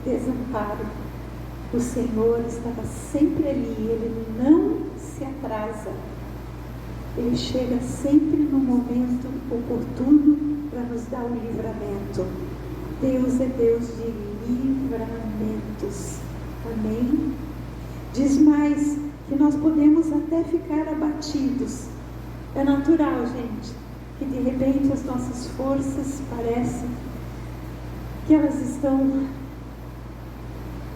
desamparo. O Senhor estava sempre ali, Ele não se atrasa. Ele chega sempre no momento oportuno para nos dar o livramento. Deus é Deus de livramentos. Amém? Diz mais que nós podemos até ficar abatidos. É natural, gente, que de repente as nossas forças parecem que elas estão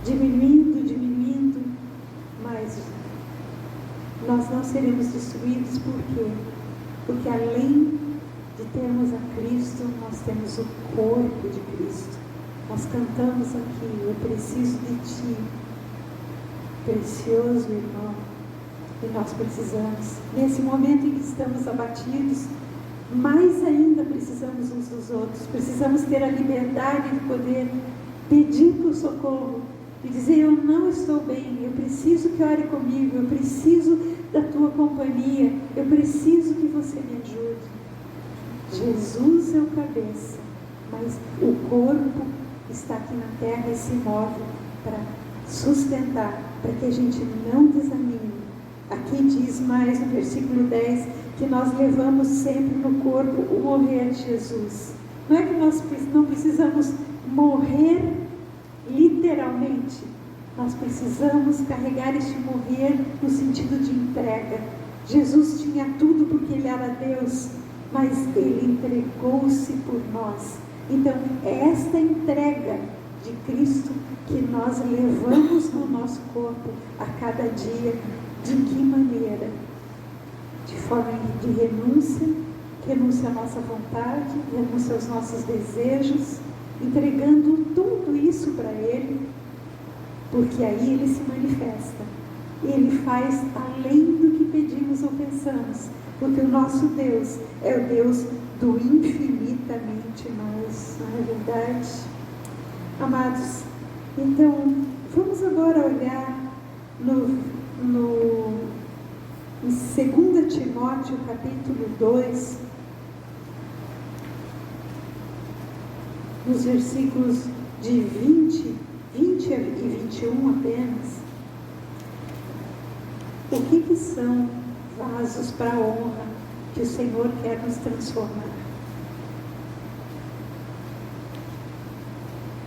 diminuindo, mas nós não seremos destruídos. Por quê? Porque além de termos a Cristo, nós temos o corpo de Cristo. Nós cantamos aqui: eu preciso de Ti, precioso irmão. E nós precisamos, nesse momento em que estamos abatidos, mais ainda precisamos uns dos outros. Precisamos ter a liberdade de poder pedir por socorro e dizer: eu não estou bem, eu preciso que ore comigo, eu preciso da tua companhia, eu preciso que você me ajude. Jesus é o cabeça, mas o corpo está aqui na terra e se move para sustentar, para que a gente não desanime. Aqui diz mais no versículo 10 que nós levamos sempre no corpo o morrer de Jesus. Não é que nós não precisamos morrer literalmente, nós precisamos carregar este morrer no sentido de entrega. Jesus tinha tudo porque Ele era Deus, mas Ele entregou-se por nós. Então é esta entrega de Cristo que nós levamos no nosso corpo a cada dia. De que maneira? De forma de renúncia à nossa vontade, renúncia aos nossos desejos, entregando tudo isso para Ele, porque aí Ele se manifesta. Ele faz além do que pedimos ou pensamos. porque o nosso Deus é o Deus do infinitamente mais, não é verdade? Amados, então, vamos agora olhar em 2 Timóteo, capítulo 2, nos versículos de 20 e 21 apenas. O que são vasos para a honra que o Senhor quer nos transformar?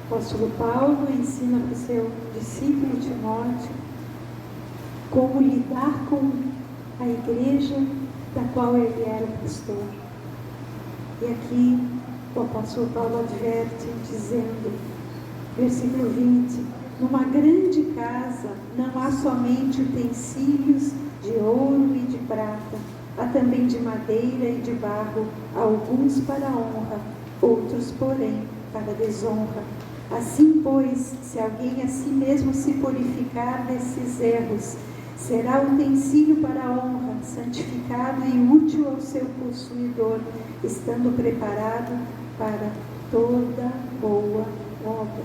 O apóstolo Paulo ensina para o seu discípulo Timóteo como lidar com a igreja da qual ele era pastor. E aqui o apóstolo Paulo adverte dizendo, versículo 20: numa grande casa não há somente utensílios de ouro e de prata, há também de madeira e de barro, alguns para honra, outros, porém, para desonra. Assim, pois, se alguém a si mesmo se purificar desses erros, será utensílio para a honra, santificado e útil ao seu possuidor, estando preparado para toda boa obra.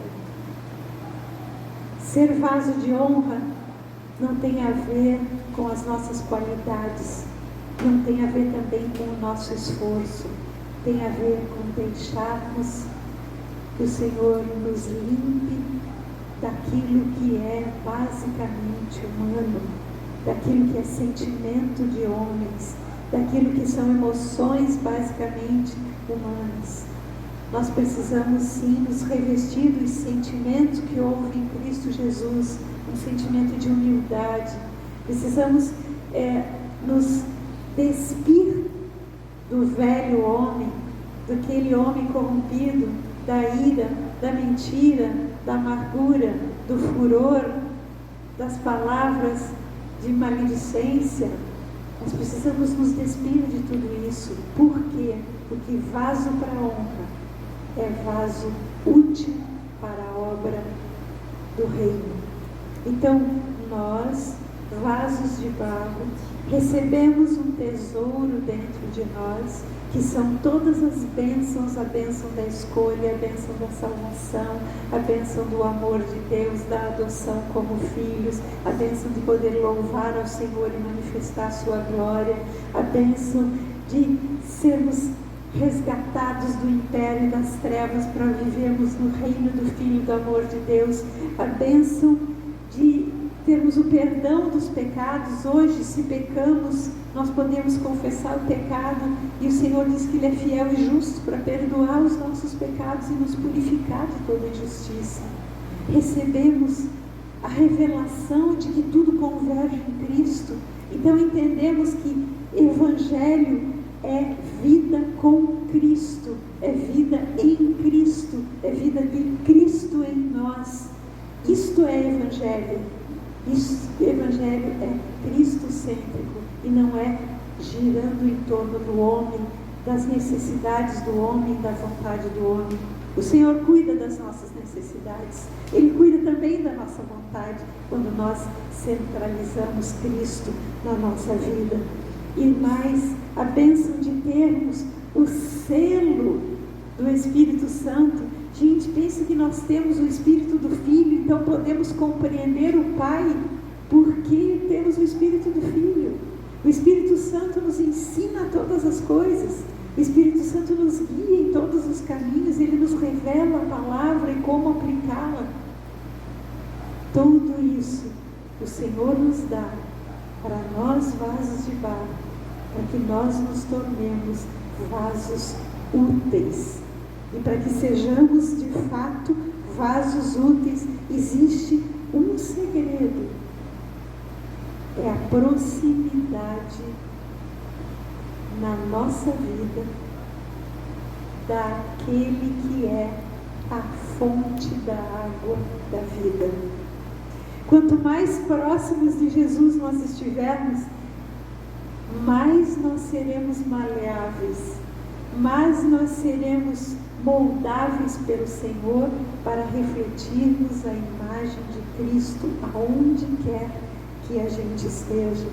Ser vaso de honra não tem a ver com as nossas qualidades, não tem a ver também com o nosso esforço, tem a ver com deixarmos que o Senhor nos limpe daquilo que é basicamente humano, daquilo que é sentimento de homens, daquilo que são emoções basicamente humanas. Nós precisamos sim nos revestir dos sentimentos que houve em Cristo Jesus, um sentimento de humildade. Precisamos nos despir do velho homem, daquele homem corrompido, da ira, da mentira, da amargura, do furor, das palavras de maledicência. Nós precisamos nos despir de tudo isso. Por quê? Porque vaso para a honra é vaso útil para a obra do reino. Então, nós, vasos de barro, recebemos um tesouro dentro de nós, que são todas as bênçãos, a bênção da escolha, a bênção da salvação, a bênção do amor de Deus, da adoção como filhos, a bênção de poder louvar ao Senhor e manifestar a sua glória, a bênção de sermos resgatados do império das trevas para vivermos no reino do Filho do amor de Deus, a bênção de termos o perdão dos pecados. Hoje, se pecamos, nós podemos confessar o pecado e o Senhor diz que Ele é fiel e justo para perdoar os nossos pecados e nos purificar de toda injustiça. Recebemos a revelação de que tudo converge em Cristo. Então entendemos que Evangelho é vida com Cristo, é vida em Cristo, é vida de Cristo em nós. Isto é Evangelho. Evangelho é cristocêntrico e não é girando em torno do homem, das necessidades do homem, da vontade do homem. O Senhor cuida das nossas necessidades, Ele cuida também da nossa vontade, quando nós centralizamos Cristo na nossa vida. E mais, a bênção de termos o selo do Espírito Santo. Gente, pense que nós temos o Espírito do Filho, então podemos compreender o Pai, porque temos o Espírito do Filho. O Espírito Santo nos ensina todas as coisas, o Espírito Santo nos guia em todos os caminhos, Ele nos revela a palavra e como aplicá-la. Tudo isso o Senhor nos dá para nós, vasos de barro, para que nós nos tornemos vasos úteis. E para que sejamos de fato vasos úteis, existe um segredo: é a proximidade na nossa vida daquele que é a fonte da água da vida. Quanto mais próximos de Jesus nós estivermos, mais nós seremos maleáveis, mais nós seremos moldáveis pelo Senhor para refletirmos a imagem de Cristo aonde quer que a gente esteja.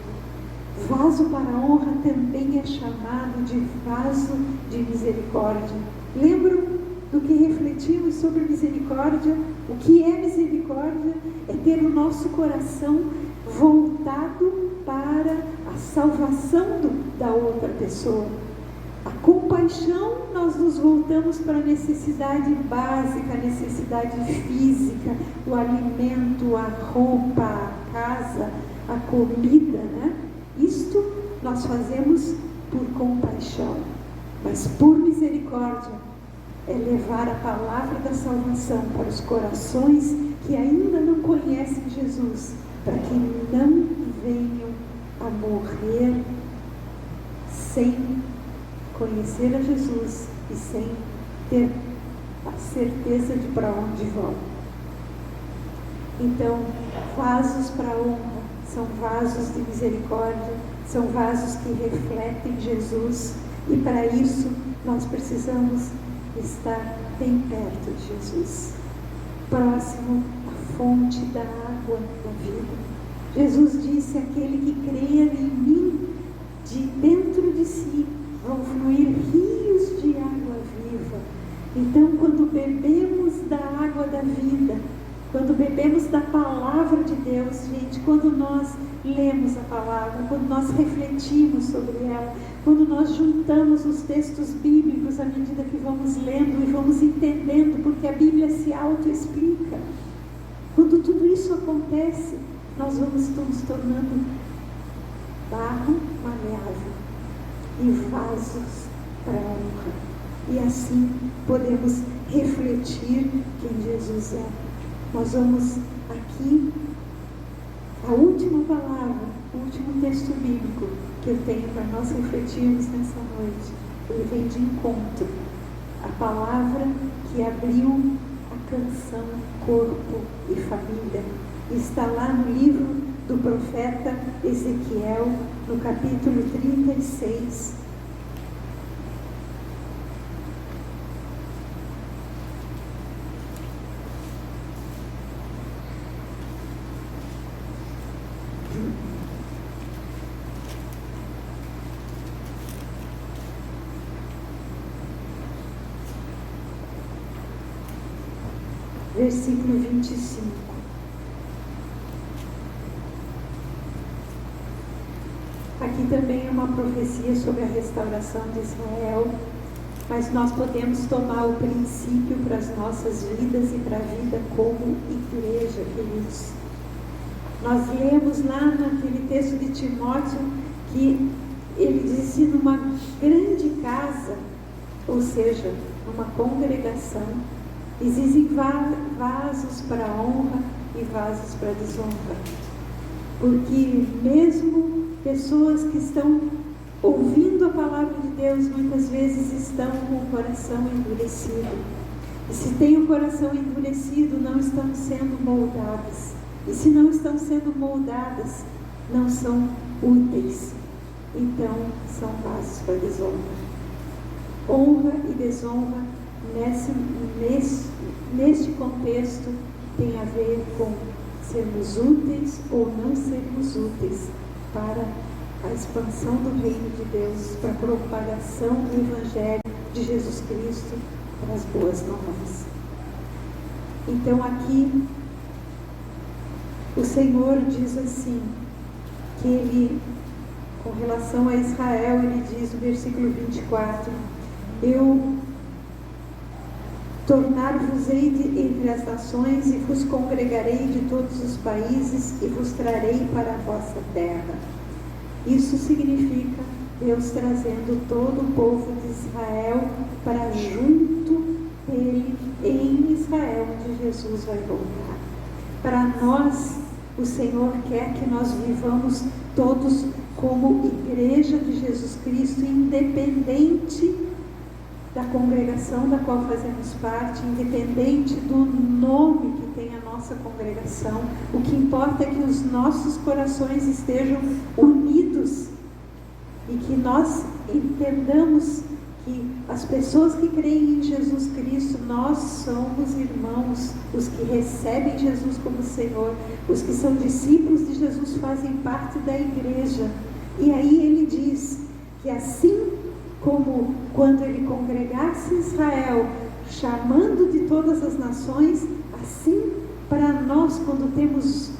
Vaso para a honra também é chamado de vaso de misericórdia. Lembram do que refletimos sobre misericórdia? O que é misericórdia? É ter o nosso coração voltado para a salvação da outra pessoa. A compaixão, nós nos voltamos para a necessidade básica, a necessidade física, o alimento, a roupa, a casa, a comida, né? Isto nós fazemos por compaixão, mas por misericórdia é levar a palavra da salvação para os corações que ainda não conhecem Jesus, para que não venham a morrer sem conhecer a Jesus e sem ter a certeza de para onde vão. Então, vasos para a honra são vasos de misericórdia, são vasos que refletem Jesus, e para isso nós precisamos estar bem perto de Jesus, próximo à fonte da água da vida. Jesus disse: aquele que crer em mim, de dentro de si vão fluir rios de água viva. Então, quando bebemos da água da vida, quando bebemos da palavra de Deus, gente, quando nós lemos a palavra, quando nós refletimos sobre ela, quando nós juntamos os textos bíblicos à medida que vamos lendo e vamos entendendo, porque a Bíblia se autoexplica. Quando tudo isso acontece, nós vamos nos tornando barro maleável e vasos para a honra. E assim podemos refletir quem Jesus é. Nós vamos aqui, a última palavra, o último texto bíblico que eu tenho para nós refletirmos nessa noite. Ele vem de encontro à palavra que abriu a canção Corpo e Família. Está lá no livro do profeta Ezequiel, no capítulo 36. Versículo 25. Aqui também é uma profecia sobre a restauração de Israel, mas nós podemos tomar o princípio para as nossas vidas e para a vida como igreja, queridos. Nós lemos lá naquele texto de Timóteo que ele disse: numa grande casa, ou seja, numa congregação, existem vasos para a honra e vasos para a desonra. Porque mesmo pessoas que estão ouvindo a palavra de Deus, muitas vezes estão com o coração endurecido. E se tem o coração endurecido, não estão sendo moldadas. E se não estão sendo moldadas, não são úteis. Então, são vasos para desonra. Honra e desonra neste contexto tem a ver com sermos úteis ou não sermos úteis para a expansão do reino de Deus, para a propagação do Evangelho de Jesus Cristo, para as boas novas. Então aqui o Senhor diz assim, que ele, com relação a Israel, ele diz no versículo 24: eu tornar-vos-ei entre as nações e vos congregarei de todos os países e vos trarei para a vossa terra. Isso significa Deus trazendo todo o povo de Israel para junto dele em Israel, onde Jesus vai voltar. Para nós, o Senhor quer que nós vivamos todos como igreja de Jesus Cristo, independente da congregação da qual fazemos parte, independente do nome que tem a nossa congregação. O que importa é que os nossos corações estejam unidos e que nós entendamos que as pessoas que creem em Jesus Cristo, nós somos irmãos. Os que recebem Jesus como Senhor, os que são discípulos de Jesus fazem parte da igreja. E aí ele diz que assim como quando ele congregasse Israel, chamando de todas as nações, assim para nós, quando temos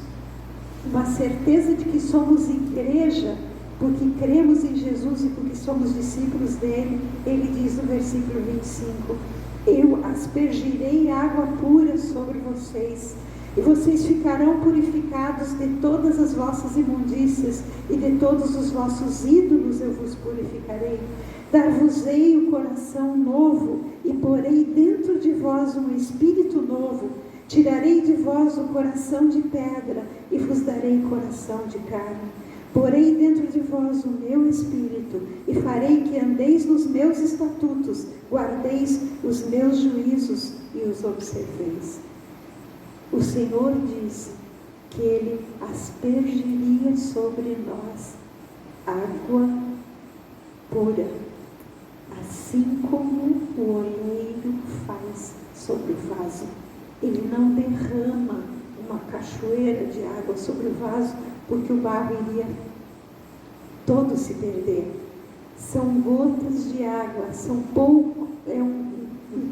uma certeza de que somos igreja, porque cremos em Jesus e porque somos discípulos dele, ele diz no versículo 25: eu aspergirei água pura sobre vocês, e vocês ficarão purificados de todas as vossas imundícias, e de todos os vossos ídolos eu vos purificarei. Dar-vos-ei o coração novo, e porei dentro de vós um espírito novo. Tirarei de vós o coração de pedra, e vos darei coração de carne. Porei dentro de vós o meu espírito, e farei que andeis nos meus estatutos, guardeis os meus juízos e os observeis. O Senhor disse que Ele aspergiria sobre nós água pura, assim como o oleiro faz sobre o vaso. Ele não derrama uma cachoeira de água sobre o vaso, porque o barro iria todo se perder. São gotas de água, são pouco,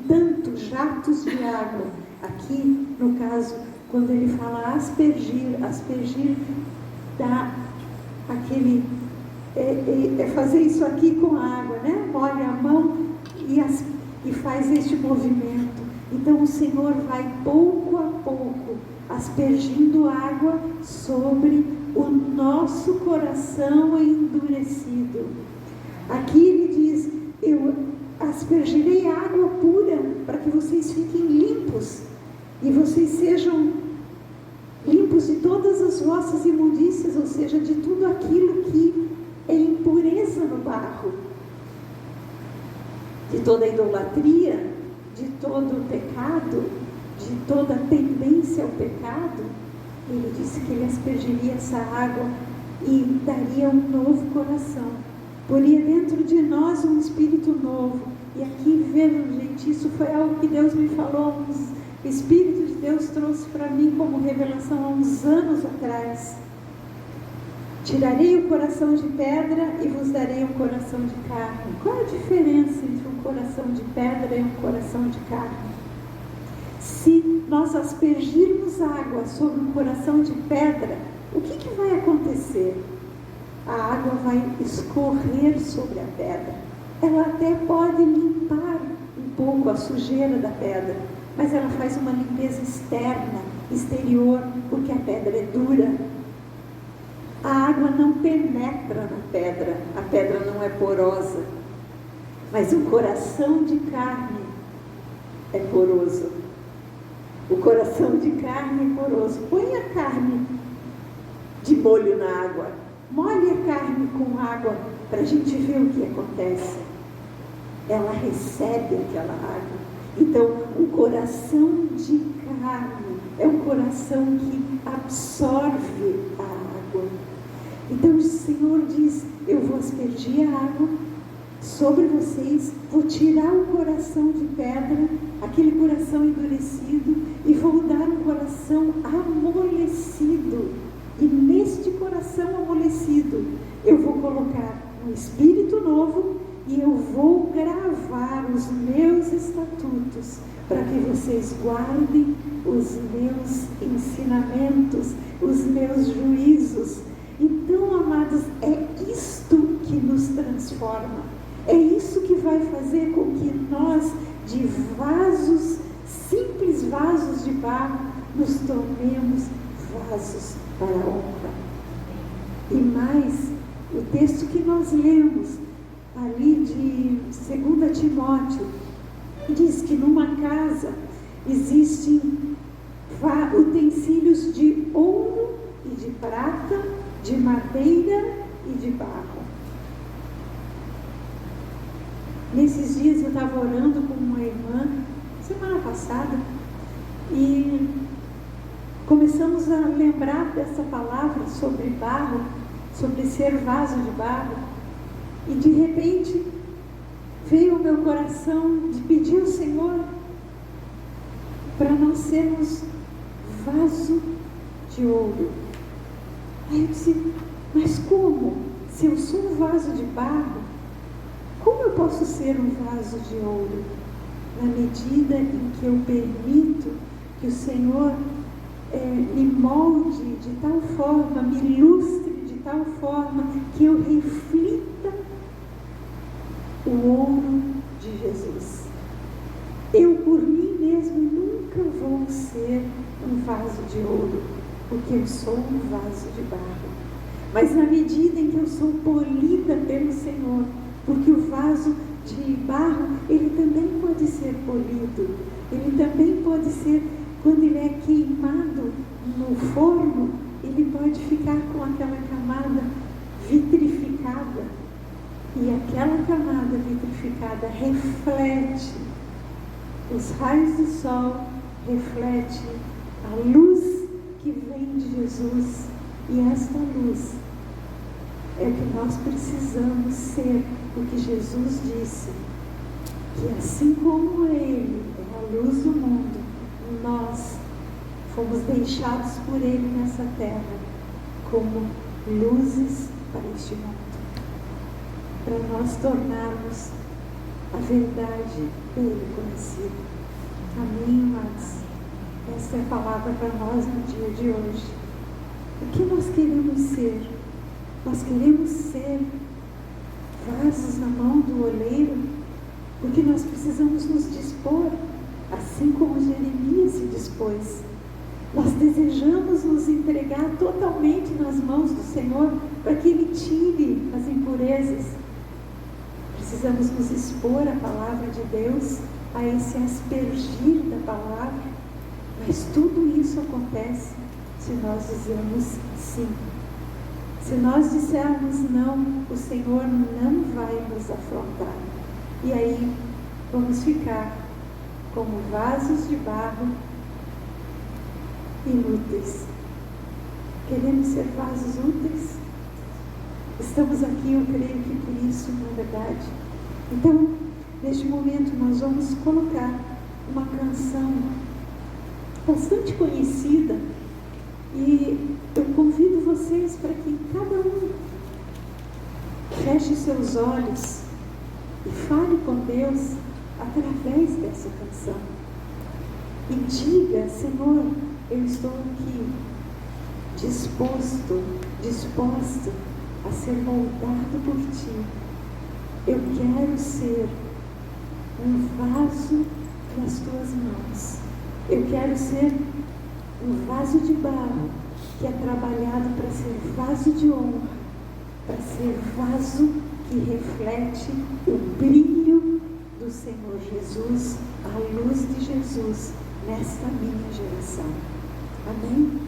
tanto jatos de água. Aqui, no caso, quando ele fala aspergir dá aquele, fazer isso aqui com a água, né? Molha a mão e faz este movimento. Então o Senhor vai pouco a pouco aspergindo água sobre o nosso coração endurecido. Aqui ele diz: eu aspergirei água pura para que vocês fiquem limpos, e vocês sejam limpos de todas as vossas imundícias, ou seja, de tudo aquilo que é impureza no barro, de toda a idolatria, de todo o pecado, de toda a tendência ao pecado. Ele disse que ele aspergiria essa água e daria um novo coração, poria dentro de nós um espírito novo. E aqui, vendo, gente, isso foi algo que Deus me falou, o Espírito de Deus trouxe para mim como revelação há uns anos atrás. Tirarei o coração de pedra e vos darei um coração de carne. Qual a diferença entre um coração de pedra e um coração de carne? Se nós aspergirmos água sobre um coração de pedra, o que vai acontecer? A água vai escorrer sobre a pedra. Ela até pode limpar um pouco a sujeira da pedra, mas ela faz uma limpeza externa, exterior, porque a pedra é dura. A água não penetra na pedra, a pedra não é porosa, mas o coração de carne é poroso. O coração de carne é poroso. Põe a carne de molho na água, molhe a carne com água para a gente ver o que acontece. Ela recebe aquela água. Então, um coração de carne é um coração que absorve a água. Então o Senhor diz: eu vou aspergir a água sobre vocês, vou tirar o coração de pedra, aquele coração endurecido, e vou dar um coração amolecido. E neste coração amolecido eu vou colocar um espírito novo, e eu vou gravar os meus estatutos para que vocês guardem os meus ensinamentos, os meus juízos. Então, amados, é isto que nos transforma. É isso que vai fazer com que nós, de vasos, simples vasos de barro, nos tornemos vasos para a honra. E mais, o texto que nós lemos ali de 2 Timóteo, diz que numa casa existem utensílios de ouro e de prata, de madeira e de barro. Nesses dias eu estava orando com uma irmã, semana passada, e começamos a lembrar dessa palavra sobre barro, sobre ser vaso de barro, e de repente veio o meu coração de pedir ao Senhor para nós sermos vaso de ouro. Aí eu disse: mas como Se eu sou um vaso de barro, como eu posso ser um vaso de ouro? Na medida em que eu permito que o Senhor me molde de tal forma, me ilustre de tal forma, que eu reflita o ouro de Jesus. Eu, por mim mesmo, nunca vou ser um vaso de ouro, porque eu sou um vaso de barro. Mas na medida em que eu sou polida pelo Senhor, porque o vaso de barro, ele também pode ser polido, ele também pode ser, quando ele é queimado no forno, ele pode ficar com aquela camada vitrificada, e aquela camada vitrificada reflete os raios do sol, reflete a luz que vem de Jesus, e esta luz é o que nós precisamos ser, porque Jesus disse que assim como Ele é a luz do mundo, nós fomos deixados por Ele nessa terra como luzes para este mundo, para nós tornarmos a verdade dele conhecida. Amém, amados? Essa é a palavra para nós no dia de hoje. O que nós queremos ser? Nós queremos ser vasos na mão do oleiro, porque nós precisamos nos dispor, assim como Jeremias se dispôs. Nós desejamos nos entregar totalmente nas mãos do Senhor, para que Ele tire as impurezas. Precisamos nos expor à palavra de Deus, a esse aspergir da palavra, mas tudo isso acontece se nós dizermos sim. Se nós dissermos não, o Senhor não vai nos afrontar. E aí vamos ficar como vasos de barro inúteis. Queremos ser vasos úteis? Estamos aqui, eu creio que por isso, na verdade. Então, neste momento, nós vamos colocar uma canção bastante conhecida, e eu convido vocês para que cada um feche seus olhos e fale com Deus através dessa canção. E diga: Senhor, eu estou aqui disposto a ser moldado por Ti. Eu quero ser um vaso nas Tuas mãos. Eu quero ser um vaso de barro que é trabalhado para ser vaso de honra, para ser vaso que reflete o brilho do Senhor Jesus, a luz de Jesus nesta minha geração. Amém?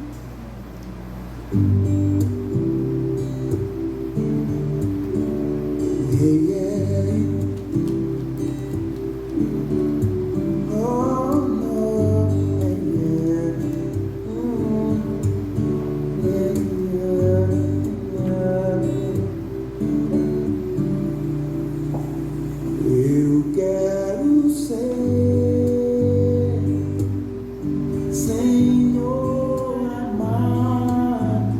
Senhor amado,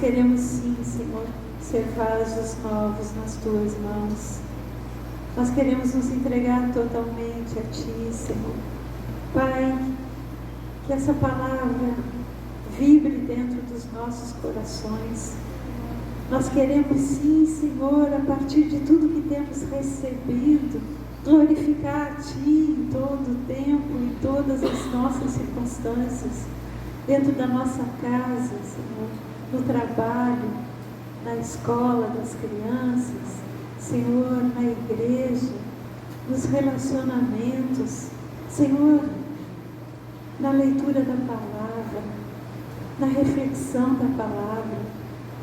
queremos sim, Senhor, ser vasos novos nas Tuas mãos. Nós queremos nos entregar totalmente a Ti, Senhor. Pai, que essa palavra vibre dentro dos nossos corações. Nós queremos sim, Senhor, a partir de tudo que temos recebido, glorificar a Ti em todo o tempo, em todas as nossas circunstâncias, dentro da nossa casa, Senhor, no trabalho, na escola das crianças, Senhor, na igreja, nos relacionamentos, Senhor, na leitura da palavra, na reflexão da palavra,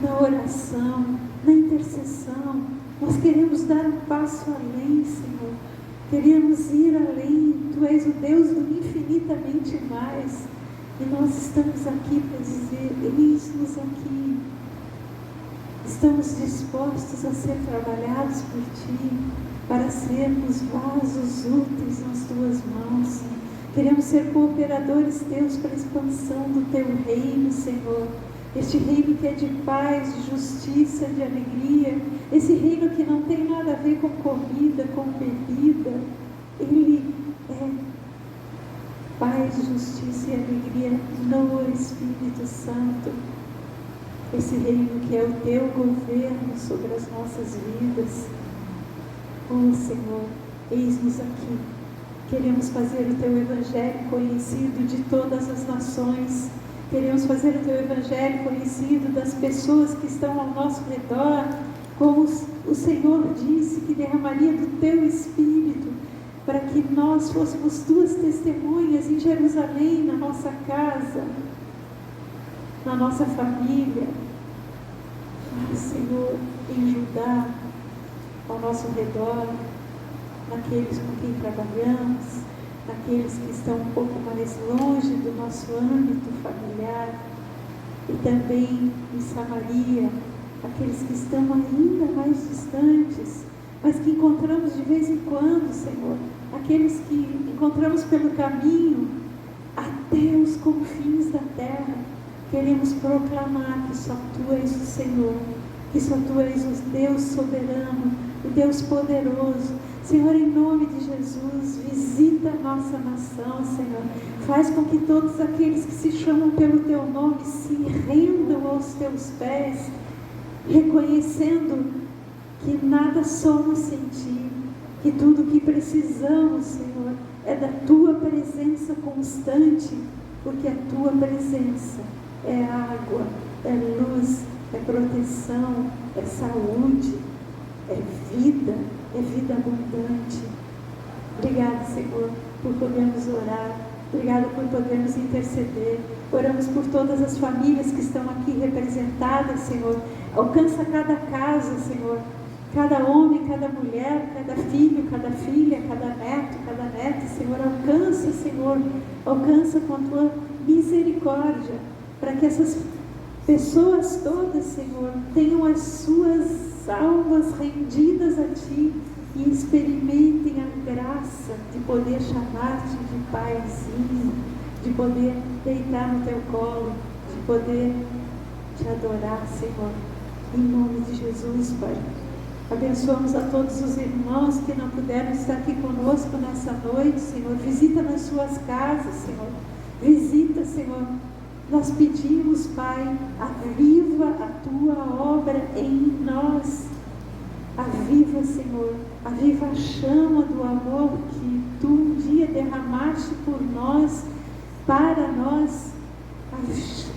na oração, na intercessão. Nós queremos dar um passo além, Senhor. Queremos ir além. Tu és o Deus do infinitamente mais. E nós estamos aqui para dizer, eis-nos aqui. Estamos dispostos a ser trabalhados por Ti, para sermos vasos úteis nas Tuas mãos. Queremos ser cooperadores Teus para a expansão do Teu reino, Senhor. Este reino que é de paz, de justiça, de alegria. Esse reino que não tem nada a ver com comida, com bebida. Ele é paz, justiça e alegria no Espírito Santo. Esse reino que é o Teu governo sobre as nossas vidas. Oh Senhor, eis-nos aqui. Queremos fazer o Teu Evangelho conhecido de todas as nações. Queremos fazer o Teu Evangelho conhecido das pessoas que estão ao nosso redor, como o Senhor disse que derramaria do Teu Espírito, para que nós fôssemos Tuas testemunhas em Jerusalém, na nossa casa, na nossa família, Senhor, em Judá, ao nosso redor, naqueles com quem trabalhamos, naqueles que estão um pouco mais longe do nosso âmbito familiar, e também em Samaria, aqueles que estão ainda mais distantes, mas que encontramos de vez em quando, Senhor, aqueles que encontramos pelo caminho até os confins da terra. Queremos proclamar que só Tu és o Senhor, que só Tu és o Deus soberano, o Deus poderoso. Senhor, em nome de Jesus, visita a nossa nação, Senhor. Faz com que todos aqueles que se chamam pelo Teu nome se rendam aos Teus pés, reconhecendo que nada somos sem Ti, que tudo o que precisamos, Senhor, é da Tua presença constante, porque a Tua presença é água, é luz, é proteção, é saúde, é vida abundante. Obrigada, Senhor, por podermos orar. Obrigada por podermos interceder. Oramos por todas as famílias que estão aqui representadas, Senhor. Alcança cada casa, Senhor. Cada homem, cada mulher, cada filho, cada filha, cada neto, cada neta, Senhor. Alcança, Senhor. Alcança com a Tua misericórdia, para que essas pessoas todas, Senhor, tenham as suas almas rendidas a Ti e experimentem a graça de poder chamar-te de Paizinho, de poder deitar no Teu colo, de poder Te adorar, Senhor. Em nome de Jesus, Pai. Abençoamos a todos os irmãos que não puderam estar aqui conosco nessa noite, Senhor. Visita nas suas casas, Senhor. Visita, Senhor. Nós pedimos, Pai, aviva a Tua obra em nós. Aviva, Senhor, aviva a chama do amor que Tu um dia derramaste por nós, para nós.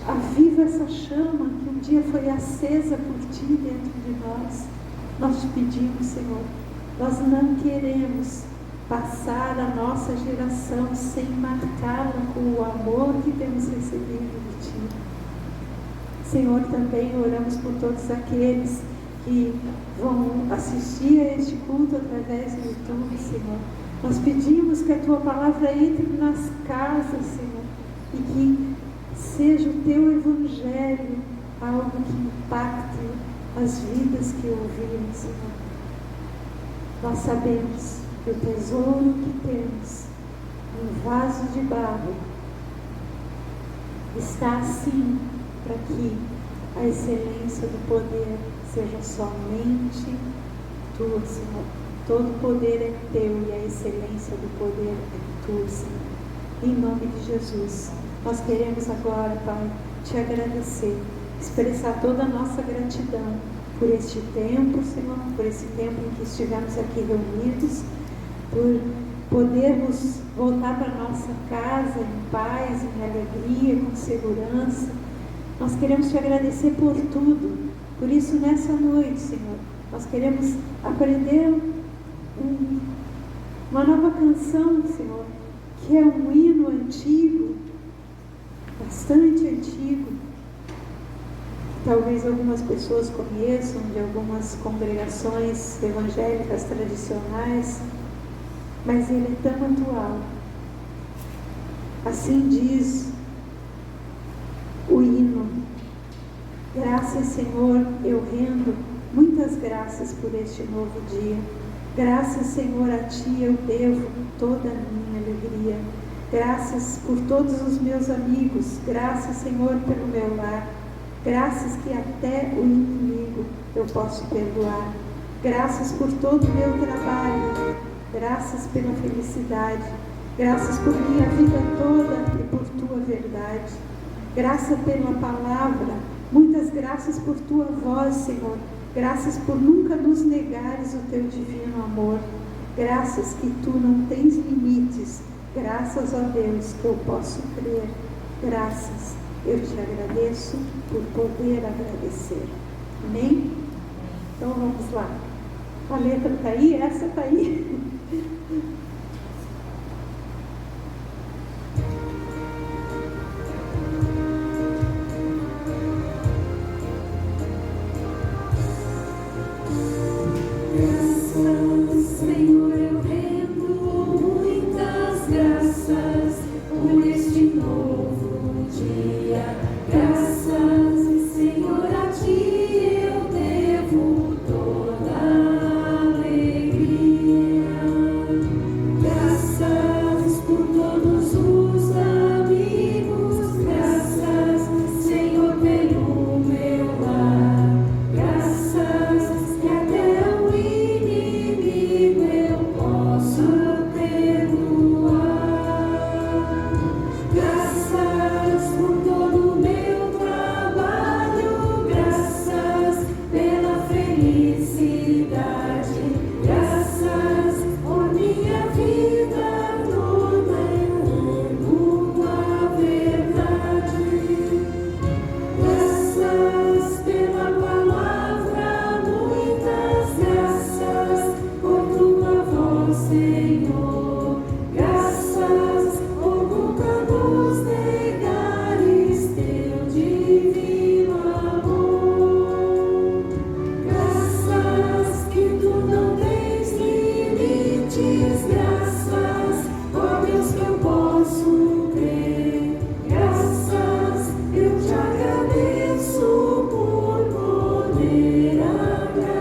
Aviva essa chama que um dia foi acesa por Ti dentro de nós. Nós Te pedimos, Senhor, nós não queremos passar a nossa geração sem marcá-la com o amor que temos recebido de Ti. Senhor, também oramos por todos aqueles que vão assistir a este culto através do YouTube, Senhor. Nós pedimos que a Tua palavra entre nas casas, Senhor, e que seja o Teu Evangelho algo que impacte as vidas que ouvirem, Senhor. Nós sabemos que o tesouro que temos em vaso de barro está assim para que a excelência do poder seja somente tua, Senhor. Todo o poder é teu e a excelência do poder é tua, Senhor. Em nome de Jesus, nós queremos agora, Pai, te agradecer, expressar toda a nossa gratidão por este tempo, Senhor, por esse tempo em que estivemos aqui reunidos, por podermos voltar para a nossa casa em paz, em alegria, com segurança. Nós queremos te agradecer por tudo. Por isso, nessa noite, Senhor, nós queremos aprender uma nova canção, Senhor, que é um hino antigo, bastante antigo. Talvez algumas pessoas conheçam de algumas congregações evangélicas tradicionais, mas ele é tão atual. Assim diz o hino: graças, Senhor, eu rendo muitas graças por este novo dia. Graças, Senhor, a Ti eu devo toda a minha alegria. Graças por todos os meus amigos. Graças, Senhor, pelo meu lar. Graças que até o inimigo eu posso perdoar. Graças por todo o meu trabalho. Graças pela felicidade. Graças por minha vida toda e por Tua verdade. Graças pela palavra. Muitas graças por Tua voz, Senhor. Graças por nunca nos negares o Teu divino amor. Graças que Tu não tens limites. Graças, ó Deus, que eu posso crer. Graças, eu te agradeço por poder agradecer. Amém? Então vamos lá. A letra está aí? Essa está aí. Senhor, eu rendo muitas graças por este novo dia. Graças, Senhor, a Ti eu devo toda a alegria. Graças por todos os amigos. Graças, Senhor, pelo meu lar. Graças que até o inimigo eu posso perdoar. Graças por todo o meu trabalho. Graças pela felicidade. Graças por minha vida toda eu amo a verdade. Graças pela palavra, muitas graças por Tua voz, Senhor. Graças por nunca nos negares Teu divino amor. Graças que Tu não tens limites. Graças, ó Deus, que eu posso crer. Graças, eu te agradeço por poder agradecer.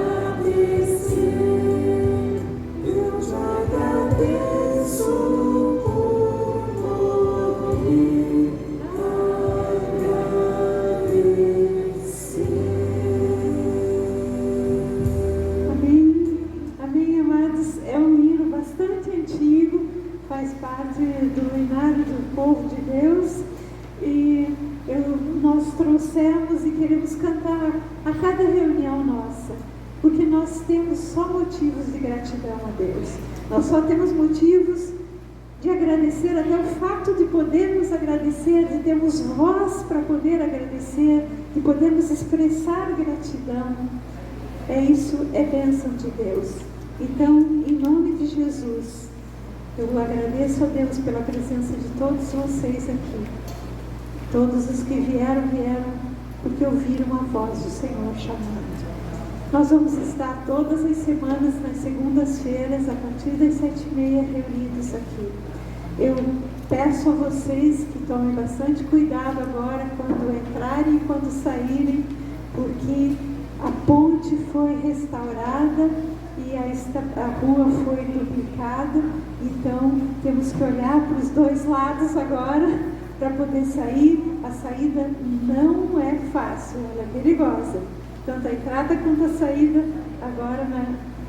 Eu te agradeço por poder agradecer. Amém? Amém, amados? É um hino bastante antigo, faz parte do inário do povo de Deus, e nós trouxemos e queremos cantar a cada reunião nossa, porque nós temos só motivos de gratidão a Deus. Nós só temos motivos de agradecer, até o fato de podermos agradecer, de termos voz para poder agradecer, de podermos expressar gratidão. Isso é bênção de Deus. Então, em nome de Jesus, eu agradeço a Deus pela presença de todos vocês aqui. Todos os que vieram porque ouviram a voz do Senhor chamando. Nós vamos estar todas as semanas, nas segundas-feiras, a partir das 7h30, reunidos aqui. Eu peço a vocês que tomem bastante cuidado agora, quando entrarem e quando saírem, porque a ponte foi restaurada e a rua foi duplicada, então temos que olhar para os dois lados agora, para poder sair. A saída não é fácil, ela é perigosa. Tanto a entrada quanto a saída agora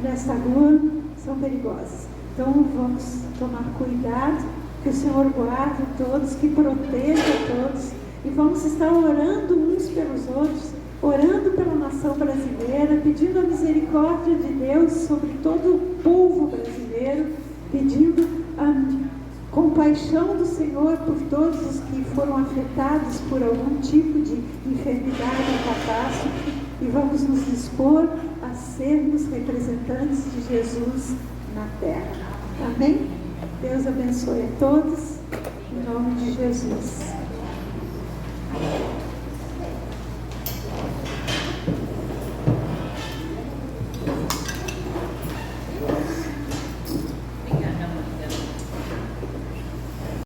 nessa rua são perigosas. Então vamos tomar cuidado, que o Senhor guarde todos, que proteja todos, e vamos estar orando uns pelos outros, orando pela nação brasileira, pedindo a misericórdia de Deus sobre todo o povo brasileiro, pedindo a compaixão do Senhor por todos os que foram afetados por algum tipo de enfermidade ou catástrofe, e vamos nos dispor a sermos representantes de Jesus na terra. Amém? Deus abençoe a todos, em nome de Jesus.